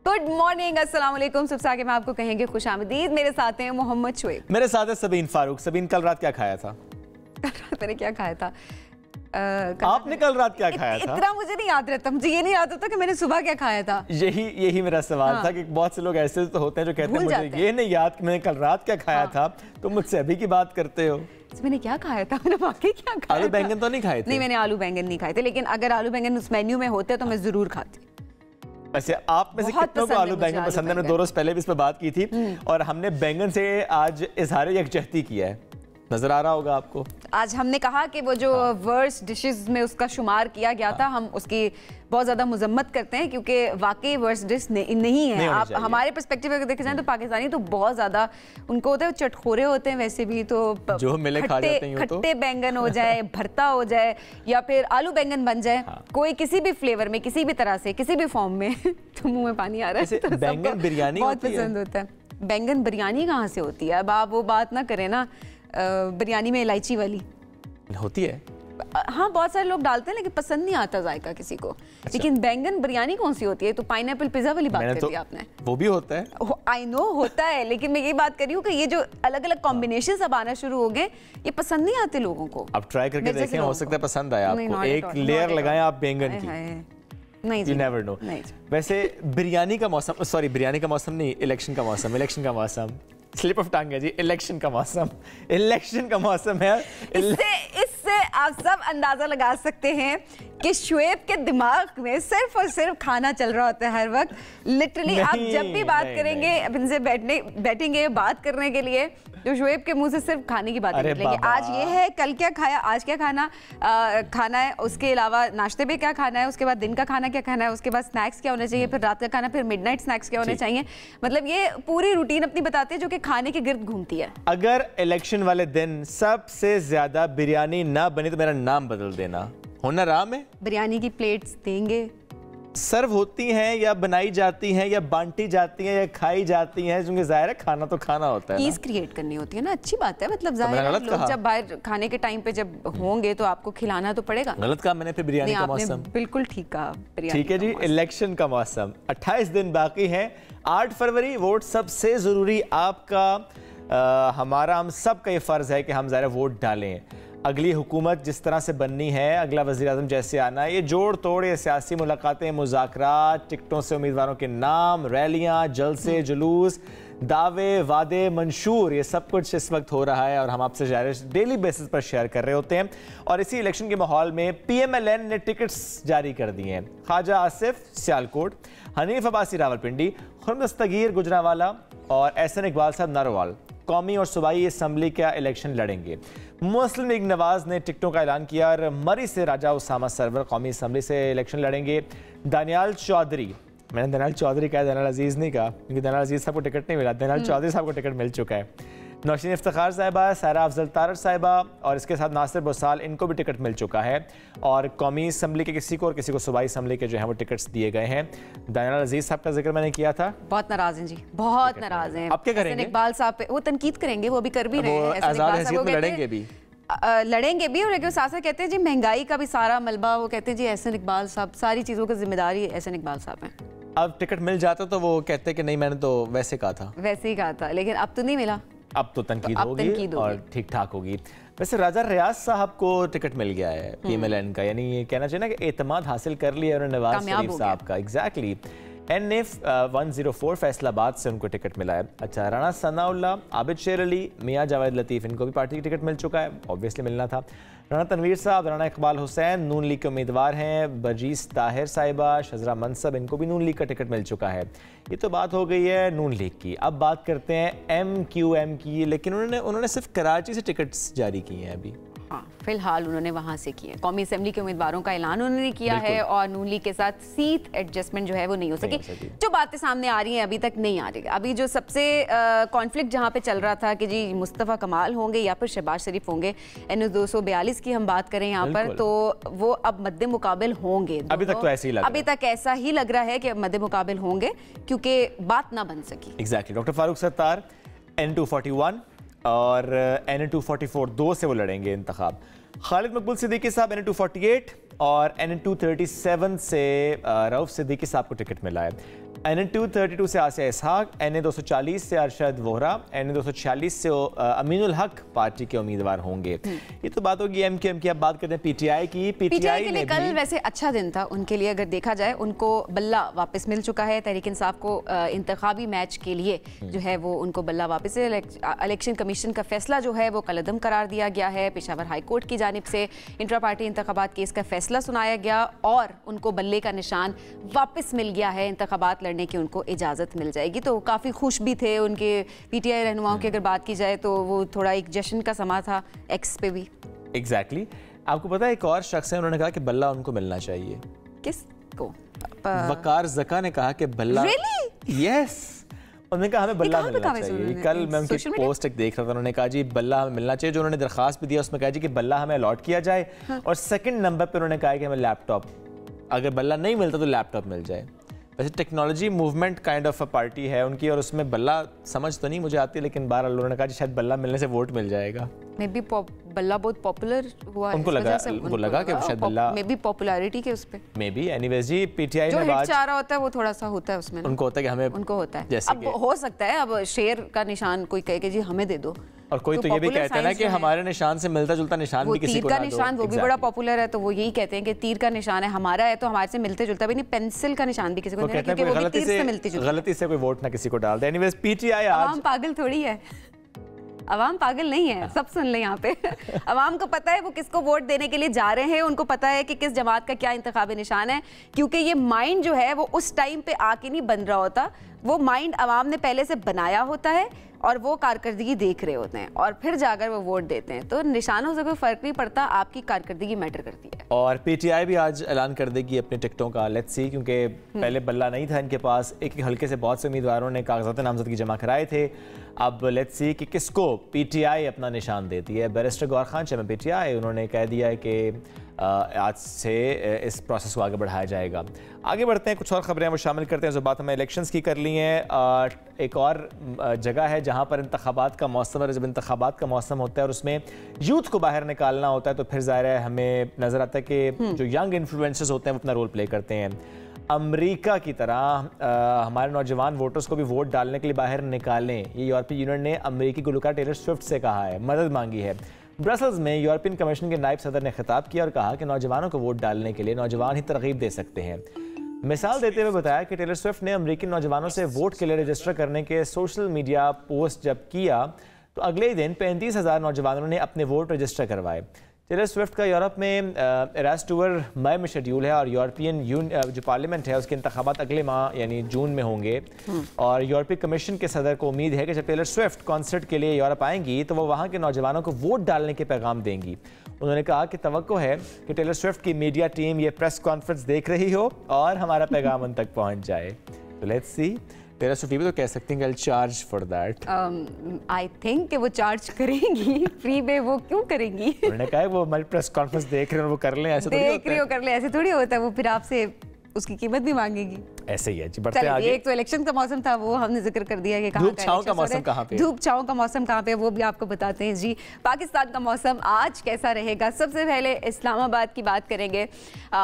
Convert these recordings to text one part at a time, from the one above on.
Good morning, अस्सलाम वालेकुम। सबसे आगे मैं आपको कहेंगे खुशामदीद। मेरे साथ हैं मोहम्मद शुएब। मेरे साथ है सबीन फारूक। सबीन, कल रात क्या खाया था? कल रात मैंने क्या खाया था? आपने कल रात क्या खाया था? इतना मुझे नहीं याद रहता, मुझे ये नहीं याद होता कि मैंने सुबह क्या खाया था। यही मेरा सवाल था कि बहुत से लोग ऐसे तो होते हैं जो कहते हैं मुझे ये नहीं याद कि मैंने कल रात क्या खाया था, तो मुझसे अभी की बात करते हो। मैंने क्या खाया था? मैंने वाकई क्या खाया? आलू बैंगन तो नहीं खाए थे? नहीं, मैंने आलू बैंगन नहीं खाए थे, लेकिन अगर आलू बैंगन उस मेन्यू में होते तो मैं जरूर खाती। वैसे आप में से कितनों को आलू बैंगन पसंद है? हमने 2 रोज पहले भी इस पर बात की थी और हमने बैंगन से आज इजहार यकजहती किया है। नजर आ रहा होगा आपको। आज हमने कहा कि वो जो वर्स्ट डिशेस में उसका शुमार किया गया था, हम उसकी बहुत ज्यादा मजम्मत करते हैं क्योंकि वाकई वर्स्ट डिश नहीं है। आप हमारे पर्सपेक्टिव अगर देखे जाए तो पाकिस्तानी तो बहुत ज्यादा उनको होते हैं, चटखोरे होते हैं वैसे भी, तो जो मिले खा जाते हैं। खट्टे बैंगन हो जाए, भरता हो जाए या फिर आलू बैंगन बन जाए, कोई किसी भी फ्लेवर में, किसी भी तरह से, किसी भी फॉर्म में तो मुंह में पानी आ रहा है। तो बैंगन बिरयानी बहुत पसंद होता है। बैंगन बिरयानी कहाँ से होती है? अब आप वो बात ना करें ना, बिरयानी में इलायची वाली होती है। हाँ, बहुत सारे लोग डालते हैं लेकिन पसंद नहीं आता जायका किसी को। अच्छा। लेकिन बैंगन बिरयानी कौन सी होती है? तो पाइनएप्पल पिज्जा वाली बात कर दी आपने। वो भी होता है, आई नो होता है, लेकिन मैं ये बात कर रही हूँ कि ये जो अलग अलग कॉम्बिनेशन अब आना शुरू हो गए, ये पसंद नहीं आते लोगों को। आप ट्राई करके देखें, हो सकता है पसंद आए आपको। एक लेयर लगाएं आप बैंगन की। नहीं, you never know। वैसे बिरयानी का मौसम, सॉरी बिरयानी का मौसम नहीं, इलेक्शन का मौसम। इलेक्शन का मौसम, स्लिप ऑफ टंग है जी। इलेक्शन का मौसम, इलेक्शन का मौसम है। इससे आप सब अंदाजा लगा सकते हैं कि शुएब के दिमाग में सिर्फ और सिर्फ खाना चल रहा होता है हर वक्त। लिटरली आप जब भी बात करेंगे, इनसे बैठेंगे बात करने के लिए, तो शुएब के मुंह से सिर्फ खाने की बातें निकलेंगी। आज ये है, कल क्या खाया, आज क्या खाना है, उसके अलावा नाश्ते में क्या खाना है, उसके बाद दिन का खाना क्या खाना है, उसके बाद स्नैक्स क्या होना चाहिए, फिर रात का खाना, फिर मिडनाइट स्नैक्स क्या होने चाहिए। मतलब ये पूरी रूटीन अपनी बताते हैं जो कि खाने के गिर्द घूमती है। अगर इलेक्शन वाले दिन सबसे ज्यादा बिरयानी ना बनी तो मेरा नाम बदल देना। होना राम है। बिरयानी की प्लेट्स देंगे, सर्व होती हैं या बनाई जाती हैं या बांटी जाती हैं या खाई जाती हैं, क्योंकि जाहिर है खाना तो खाना होता है, चीज क्रिएट करनी होती है ना। अच्छी बात है, मतलब जाहिर है लोग जब बाहर खाने के टाइम पे जब होंगे तो आपको खिलाना तो पड़ेगा। गलत कहा मैंने फिर बिरयानी का मौसम। बिल्कुल ठीक कहा। ठीक है जी, इलेक्शन का मौसम। 28 दिन बाकी हैं। 8 फरवरी वोट सबसे जरूरी आपका, हमारा, हम सब का ये फर्ज है कि हम ज़रा वोट डालें। अगली हुकूमत जिस तरह से बननी है, अगला वज़ीर आज़म जैसे आना है, ये जोड़ तोड़, ये सियासी मुलाकातें, मुज़ाकरात, टिकटों से उम्मीदवारों के नाम, रैलियाँ, जलसे, जुलूस, दावे, वादे, मंशूर, ये सब कुछ इस वक्त हो रहा है और हम आपसे डेली बेसिस पर शेयर कर रहे होते हैं। और इसी इलेक्शन के माहौल में PMLN ने टिकट्स जारी कर दिए हैं। ख्वाजा आसिफ सियालकोट, हनीफ अब्बासी रावलपिंडी, खुर्रम दस्तगीर गुजरांवाला और एहसन इकबाल साहब नारोवाल कौमी और सूबाई असम्बली का इलेक्शन लड़ेंगे। मुस्लिम लीग नवाज ने टिकटों का ऐलान किया और मरी से राजा उसामा सरवर कौमी असम्बली से इलेक्शन लड़ेंगे। दानियाल चौधरी, मैंने दानियाल चौधरी कहा, दानियाल अजीज़ नहीं कहा, क्योंकि दानियाल अजीज़ साहब को टिकट नहीं मिला, दानियाल चौधरी साहब को टिकट मिल चुका है। नौशीन इफ्तिखार साहिबा, सारा अफजल तारर साहिबा और इसके साथ नासिर बोसाल, इनको भी टिकट मिल चुका है। और कौमी असम्बली के किसी को और किसी को सूबाई असम्बली के जो है वो टिकट्स दिए गए हैं। दानियाल अजीज साहब का जिक्र मैंने किया था, बहुत नाराज हैं जी, बहुत नाराज हैं। अब क्या करेंगे? इकबाल साहब पे वो तनकीद करेंगे, वो भी कर भी रहे हैं, लड़ेंगे भी। और साथ साथ कहते हैं जी महंगाई का भी सारा मलबा, वो कहते हैं जी एहसन इकबाल साहब, सारी चीज़ों की जिम्मेदारी एहसन इकबाल साहब हैं। अब टिकट मिल जाता तो वो कहते कि नहीं मैंने तो वैसे कहा था, वैसे ही कहा था, लेकिन अब तो नहीं मिला। अब तो तनकीद होगी और ठीक ठाक होगी। वैसे राजा रियाज साहब को टिकट मिल गया है PMLN का, यानी ये कहना चाहिए ना कि एतमाद हासिल कर लिया उन्होंने नवाज शरीफ साहब का। एग्जैक्टली। NF 104 फैसलाबाद से उनको टिकट मिला है। अच्छा, राणा सनाउल्लाह, आबिद शेर अली, मियाँ जावेद लतीफ़, इनको भी पार्टी की टिकट मिल चुका है, ऑब्वियसली मिलना था। राणा तनवीर साहब, राणा इकबाल हुसैन नून लीग के उम्मीदवार हैं। बजीज ताहिर साहिबा, शजरा मनसब, इनको भी नून लीग का टिकट मिल चुका है। ये तो बात हो गई है नून लीग की। अब बात करते हैं MQM की, लेकिन उन्होंने सिर्फ कराची से टिकट्स जारी किए हैं अभी। हाँ, फिलहाल उन्होंने वहाँ से किया। कौमी असेंबली के उम्मीदवारों का ऐलान उन्होंने किया है और नून लीग के साथ सीट एडजस्टमेंट जो है वो नहीं हो सकी। जो बातें सामने आ रही हैं अभी तक नहीं आ रही। अभी जो सबसे कॉन्फ्लिक्ट जहाँ पे चल रहा था कि जी मुस्तफ़ा कमाल होंगे या फिर शहबाज शरीफ होंगे, NS 242 की हम बात करें यहाँ पर, तो वो अब मद्दे मुकाबिल होंगे। अभी तक तो ऐसे ही अभी तक ऐसा ही लग रहा है कि मद्दे मुकाबिल होंगे क्योंकि बात ना बन सकी। Exactly. Doctor Farooq Sattar N241 और N244 दो से वो लड़ेंगे इंतखाब। खालिद मकबूल सिद्दीकी साहब N248 और N237 से रऊफ सिद्दीकी साहब को टिकट मिला है। NA 232 से आसिया इसहाक, NA 240 से अरशद वोहरा, NA 246 से अमीनुल हक पार्टी के उम्मीदवार होंगे। ये तो बात होगी MQM की। अब बात करते हैं PTI की। PTI के लिए कल वैसे अच्छा दिन था उनके लिए, अगर देखा जाए उनको बल्ला वापस मिल चुका है। तहरीक इंसाफ को इंतखाबी मैच के लिए जो है वो उनको बल्ला वापस है। इलेक्शन कमीशन का फैसला जो है वो कलअदम करार दिया गया है। पेशावर हाई कोर्ट की जानिब से इंट्रा पार्टी इंतखाबात केस का फैसला सुनाया गया और उनको बल्ले का निशान वापस मिल गया है। इंतखाबात लड़ने की उनको इजाज़त मिल जाएगी, तो काफ़ी खुश भी थे उनके PTI रहनुमाओं की। अगर बात की जाए तो वो थोड़ा एक जश्न का समा था एक्स पे भी। एग्जैक्टली आपको पता है एक और शख्स है, उन्होंने कहा कि बल्ला उनको मिलना चाहिए। किसको? वकार ज़का ने कहा कि बल्ला। यस, उन्होंने कहा हमें बल्ला मिलना चाहिए। कल मैं उनकी पोस्ट एक देख रहा था, उन्होंने कहा जी बल्ला हमें मिलना चाहिए। जो उन्होंने दरखास्त भी दिया उसमें कहा जी कि बल्ला हमें अलॉट किया जाए। और सेकंड नंबर पे उन्होंने कहा कि हमें लैपटॉप, अगर बल्ला नहीं मिलता तो लैपटॉप मिल जाए। वैसे technology movement kind of a party है उनकी और उसमें बल्ला समझ तो नहीं मुझे आती, लेकिन बहरहाल उन्होंने कहा शायद बल्ला मिलने से वोट मिल जाएगा। मे बी बल्ला बहुत पॉपुलर हुआ, उनको लगा कि शायद बल्ला मे बी पॉपुलैरिटी के उस पे मे बी। एनीवेज जी PTI जो हिट चाह रहा होता है वो थोड़ा सा होता है उसमें, उनको होता है कि हमें, उनको होता है। अब हो सकता है अब शेर का निशान कोई कहे कि जी हमें दे दो, और कोई तो ये भी कहता है ना कि हमारे निशान से मिलता जुलता निशान भी किसी को ना दो। तीर का निशान वो भी बड़ा पॉपुलर है, तो वो यही कहते हैं कि तीर का निशान है हमारा है तो हमारे से मिलते जुलता भी नहीं। पेंसिल का निशान भी किसी को नहीं, क्योंकि वो भी तीर से मिलती जुलती। गलती से कोई वोट ना किसी को डाल दे। एनीवेज PTI आज पागल थोड़ी है, अवाम पागल नहीं है, सब सुन ले यहाँ पे। अवाम को पता है वो किसको वोट देने के लिए जा रहे हैं, उनको पता है कि किस जमात का क्या इंतखाबी निशान है, क्योंकि ये माइंड जो है वो उस टाइम पे आके नहीं बन रहा होता। वो माइंड अवाम ने पहले से बनाया होता है और वो कारकर्दगी देख रहे होते हैं और फिर जाकर वो वोट देते हैं। तो निशानों से कोई फर्क नहीं पड़ता, आपकी कारकर्दगी मैटर करती है। और PTI भी आज ऐलान कर देगी अपने टिकटों का, लेट्स सी, क्योंकि पहले बल्ला नहीं था इनके पास। एक हल्के से बहुत से उम्मीदवारों ने कागजात नामजदगी जमा कराए थे। अब लेट्स सी कि किसको PTI अपना निशान देती है। बैरिस्टर गौर खान चेयरमैन PTI, उन्होंने कह दिया है कि आज से इस प्रोसेस को आगे बढ़ाया जाएगा। आगे बढ़ते हैं, कुछ और खबरें वो शामिल करते हैं जो बात हमें इलेक्शंस की कर ली हैं। एक और जगह है जहां पर इंतखाबात का मौसम है। जब इंतखाबात का मौसम होता है और उसमें यूथ को बाहर निकालना होता है तो फिर ज़ाहिर है हमें नज़र आता है कि जो यंग इन्फ्लुएंसर्स होते हैं वो अपना रोल प्ले करते हैं। अमेरिका की तरह हमारे नौजवान वोटर्स को भी वोट डालने के लिए बाहर निकालें, ये यूरोपीय यूनियन ने अमेरिकी गुलकार टेलर स्विफ्ट से कहा है, मदद मांगी है। ब्रसल्स में यूरोपियन कमीशन के नायब सदर ने खिताब किया और कहा कि नौजवानों को वोट डालने के लिए नौजवान ही तरगीब दे सकते हैं। मिसाल देते हुए बताया कि टेलर स्विफ्ट ने अमेरिकी नौजवानों से वोट के लिए रजिस्टर करने के सोशल मीडिया पोस्ट जब किया तो अगले ही दिन 35,000 नौजवानों ने अपने वोट रजिस्टर करवाए। टेलर स्विफ्ट का यूरोप में इराज टूर मई में शेड्यूल है और यूरोपियन जो पार्लियामेंट है उसके इंतखाबात अगले माह यानी जून में होंगे। और यूरोपीय कमीशन के सदर को उम्मीद है कि जब टेलर स्विफ्ट कॉन्सर्ट के लिए यूरोप आएंगी तो वो वहाँ के नौजवानों को वोट डालने के पैगाम देंगी। उन्होंने कहा कि तवक्को है कि टेलर स्विफ्ट की मीडिया टीम ये प्रेस कॉन्फ्रेंस देख रही हो और हमारा पैगाम उन तक पहुँच जाए। तो लेट्स सी, टेलर स्विफ्ट भी तो कह सकती हैं कि charge for that. I think कि वो चार्ज करेंगी, फ्री में वो क्यों करेंगी? उन्होंने कहा वो हमारी प्रेस कॉन्फ्रेंस देख रहे हैं वो कर लें, ऐसे थोड़ी होता है। कर ले, ऐसे थोड़ी होता है, वो फिर आपसे उसकी कीमत भी मांगेगी। ऐसे ही है जी। बढ़ते आगे। एक तो इलेक्शन का मौसम था वो हमने जिक्र कर दिया कि धूप छांव का मौसम कहाँ पे, धूप छांव का मौसम कहाँ पे, वो भी आपको बताते हैं जी। पाकिस्तान का मौसम आज कैसा रहेगा? सबसे पहले इस्लामाबाद की बात करेंगे।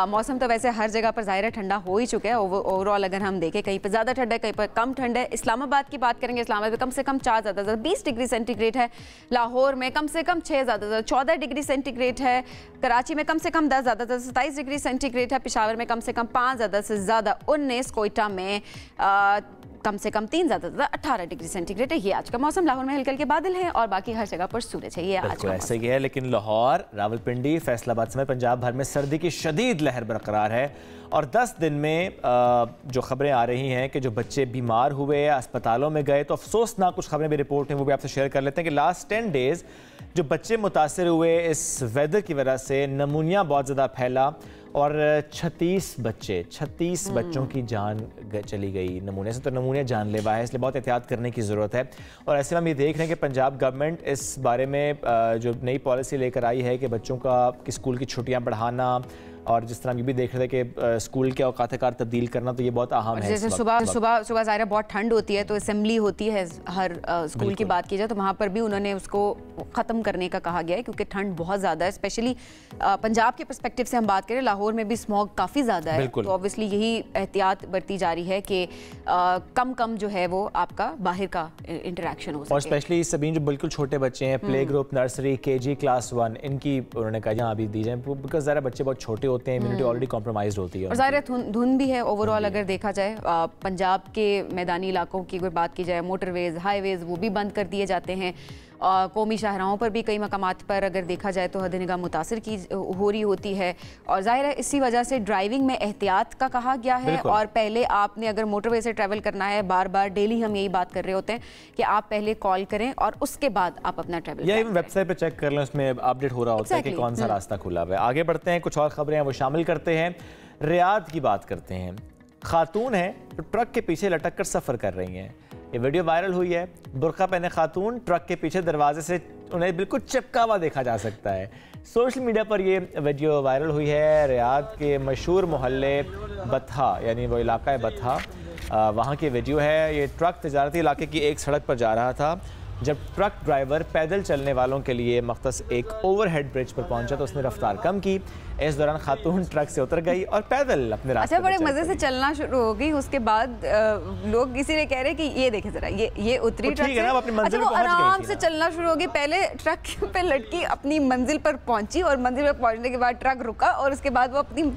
मौसम तो वैसे हर जगह पर ज़ाहिर ठंडा हो ही चुका है। ओवरऑल अगर हम देखें कहीं पर ज़्यादा ठंड है, कहीं पर कम ठंड है। इस्लामाबाद की बात करेंगे, इस्लामाबाद में कम से कम 4 ज़्यादा 20 डिग्री सेंटीग्रेड है। लाहौर में कम से कम 6 ज़्यादा 14 डिग्री सेंटीग्रेड है। कराची में कम से कम 10 ज़्यादा 27 डिग्री सेंटीग्रेड है। पेशावर में कम से कम 5 ज़्यादा से ज़्यादा 19। कोयटा में कम से कम 3 ज़्यादा 18 डिग्री सेंटीग्रेड है। ये आज का मौसम। लाहौर में हल्के हल्के बादल हैं और बाकी हर जगह पर सूरज है। ये आज का ऐसे ही है, लेकिन लाहौर, रावलपिंडी, फैसलाबाद समेत पंजाब भर में सर्दी की शदीद लहर बरकरार है। और 10 दिन में जो खबरें आ रही हैं कि जो बच्चे बीमार हुए, अस्पतालों में गए, तो अफसोसनाक कुछ खबरें भी रिपोर्ट हैं वो भी आपसे शेयर कर लेते हैं कि लास्ट 10 डेज़ जो बच्चे मुतासर हुए इस वेदर की वजह से, नमूनिया बहुत ज़्यादा फैला और 36 बच्चों की जान चली गई नमूने से। तो नमूने जानलेवा है, इसलिए बहुत एहतियात करने की ज़रूरत है। और ऐसे में हम ये देख रहे हैं कि पंजाब गवर्नमेंट इस बारे में जो नई पॉलिसी लेकर आई है कि बच्चों की स्कूल की छुट्टियां बढ़ाना, और जिस तरह हम ये भी देख रहे थे कि स्कूल के औकात कार तब्दील करना, तो ये बहुत अहम है। जैसे सुबह ज़ाहिर बहुत ठंड होती है तो असेंबली होती है हर स्कूल की बात की जाए तो वहाँ पर भी उन्होंने उसको ख़त्म करने का कहा गया है क्योंकि ठंड बहुत ज़्यादा है। स्पेशली पंजाब के पर्सपेक्टिव से हम बात करें, लाहौर में भी स्मॉग काफ़ी ज़्यादा है, तो ऑब्वियसली यही एहतियात बरती जा रही है कि कम जो है वो आपका बाहर का इंटरेक्शन हो सके। और स्पेशली सबीन जो बिल्कुल छोटे बच्चे हैं, play group, nursery, KG, class 1, इनकी उन्होंने कहा यहाँ भी दी जाए बिकॉज ज़रा बच्चे बहुत छोटे होते हैं, इम्यूनिटी ऑलरेडी कॉम्प्रोमाइज होती है। और ज़ाहिर धुंध भी है ओवरऑल अगर देखा जाए। पंजाब के मैदानी इलाकों की अगर बात की जाए, मोटरवेज, हाईवेज वो भी बंद कर दिए जाते हैं। कौमी शाहराहों पर भी कई मकामात पर अगर देखा जाए तो हद निगाह मुतासिर की हो रही होती है। और जाहिर है इसी वजह से ड्राइविंग में एहतियात का कहा गया है। और पहले आपने अगर मोटरवे से ट्रैवल करना है, बार बार डेली हम यही बात कर रहे होते हैं कि आप पहले कॉल करें और उसके बाद आप अपना ट्रैवल या वेबसाइट पे चेक कर लें, उसमें अपडेट हो रहा होता है कि कौन सा रास्ता खुला हुआ है। आगे बढ़ते हैं, कुछ और खबरें हैं वो शामिल करते हैं। रियाद की बात करते हैं। खातून है तो ट्रक के पीछे लटक कर सफ़र कर रही हैं। ये वीडियो वायरल हुई है। बुर्का पहने खातून ट्रक के पीछे दरवाजे से उन्हें बिल्कुल चिपका हुआ देखा जा सकता है। सोशल मीडिया पर ये वीडियो वायरल हुई है। रियाद के मशहूर मोहल्ले बथा, यानी वो इलाका है बथा, वहाँ की वीडियो है। ये ट्रक तजारती इलाके की एक सड़क पर जा रहा था जब ट्रक ड्राइवर पैदल चलने वालों के लिए मख्तस एक ओवरहेड ब्रिज पर पहुंचा तो उसने रफ्तार कम की। इस दौरान खातून ट्रक से उतर गई और पैदल अपने रास्ते बड़े मजे से चलना शुरू हो गई। उसके बाद लोग इसीलिए कह रहे हैं कि ये देखें जरा, ये उतरी ट्रक से, वो आराम से चलना शुरू हो गई। पहले ट्रक पे लटकी अपनी मंजिल पर पहुंची और मंजिल पर पहुंचने के बाद ट्रक रुका और उसके बाद वो अपनी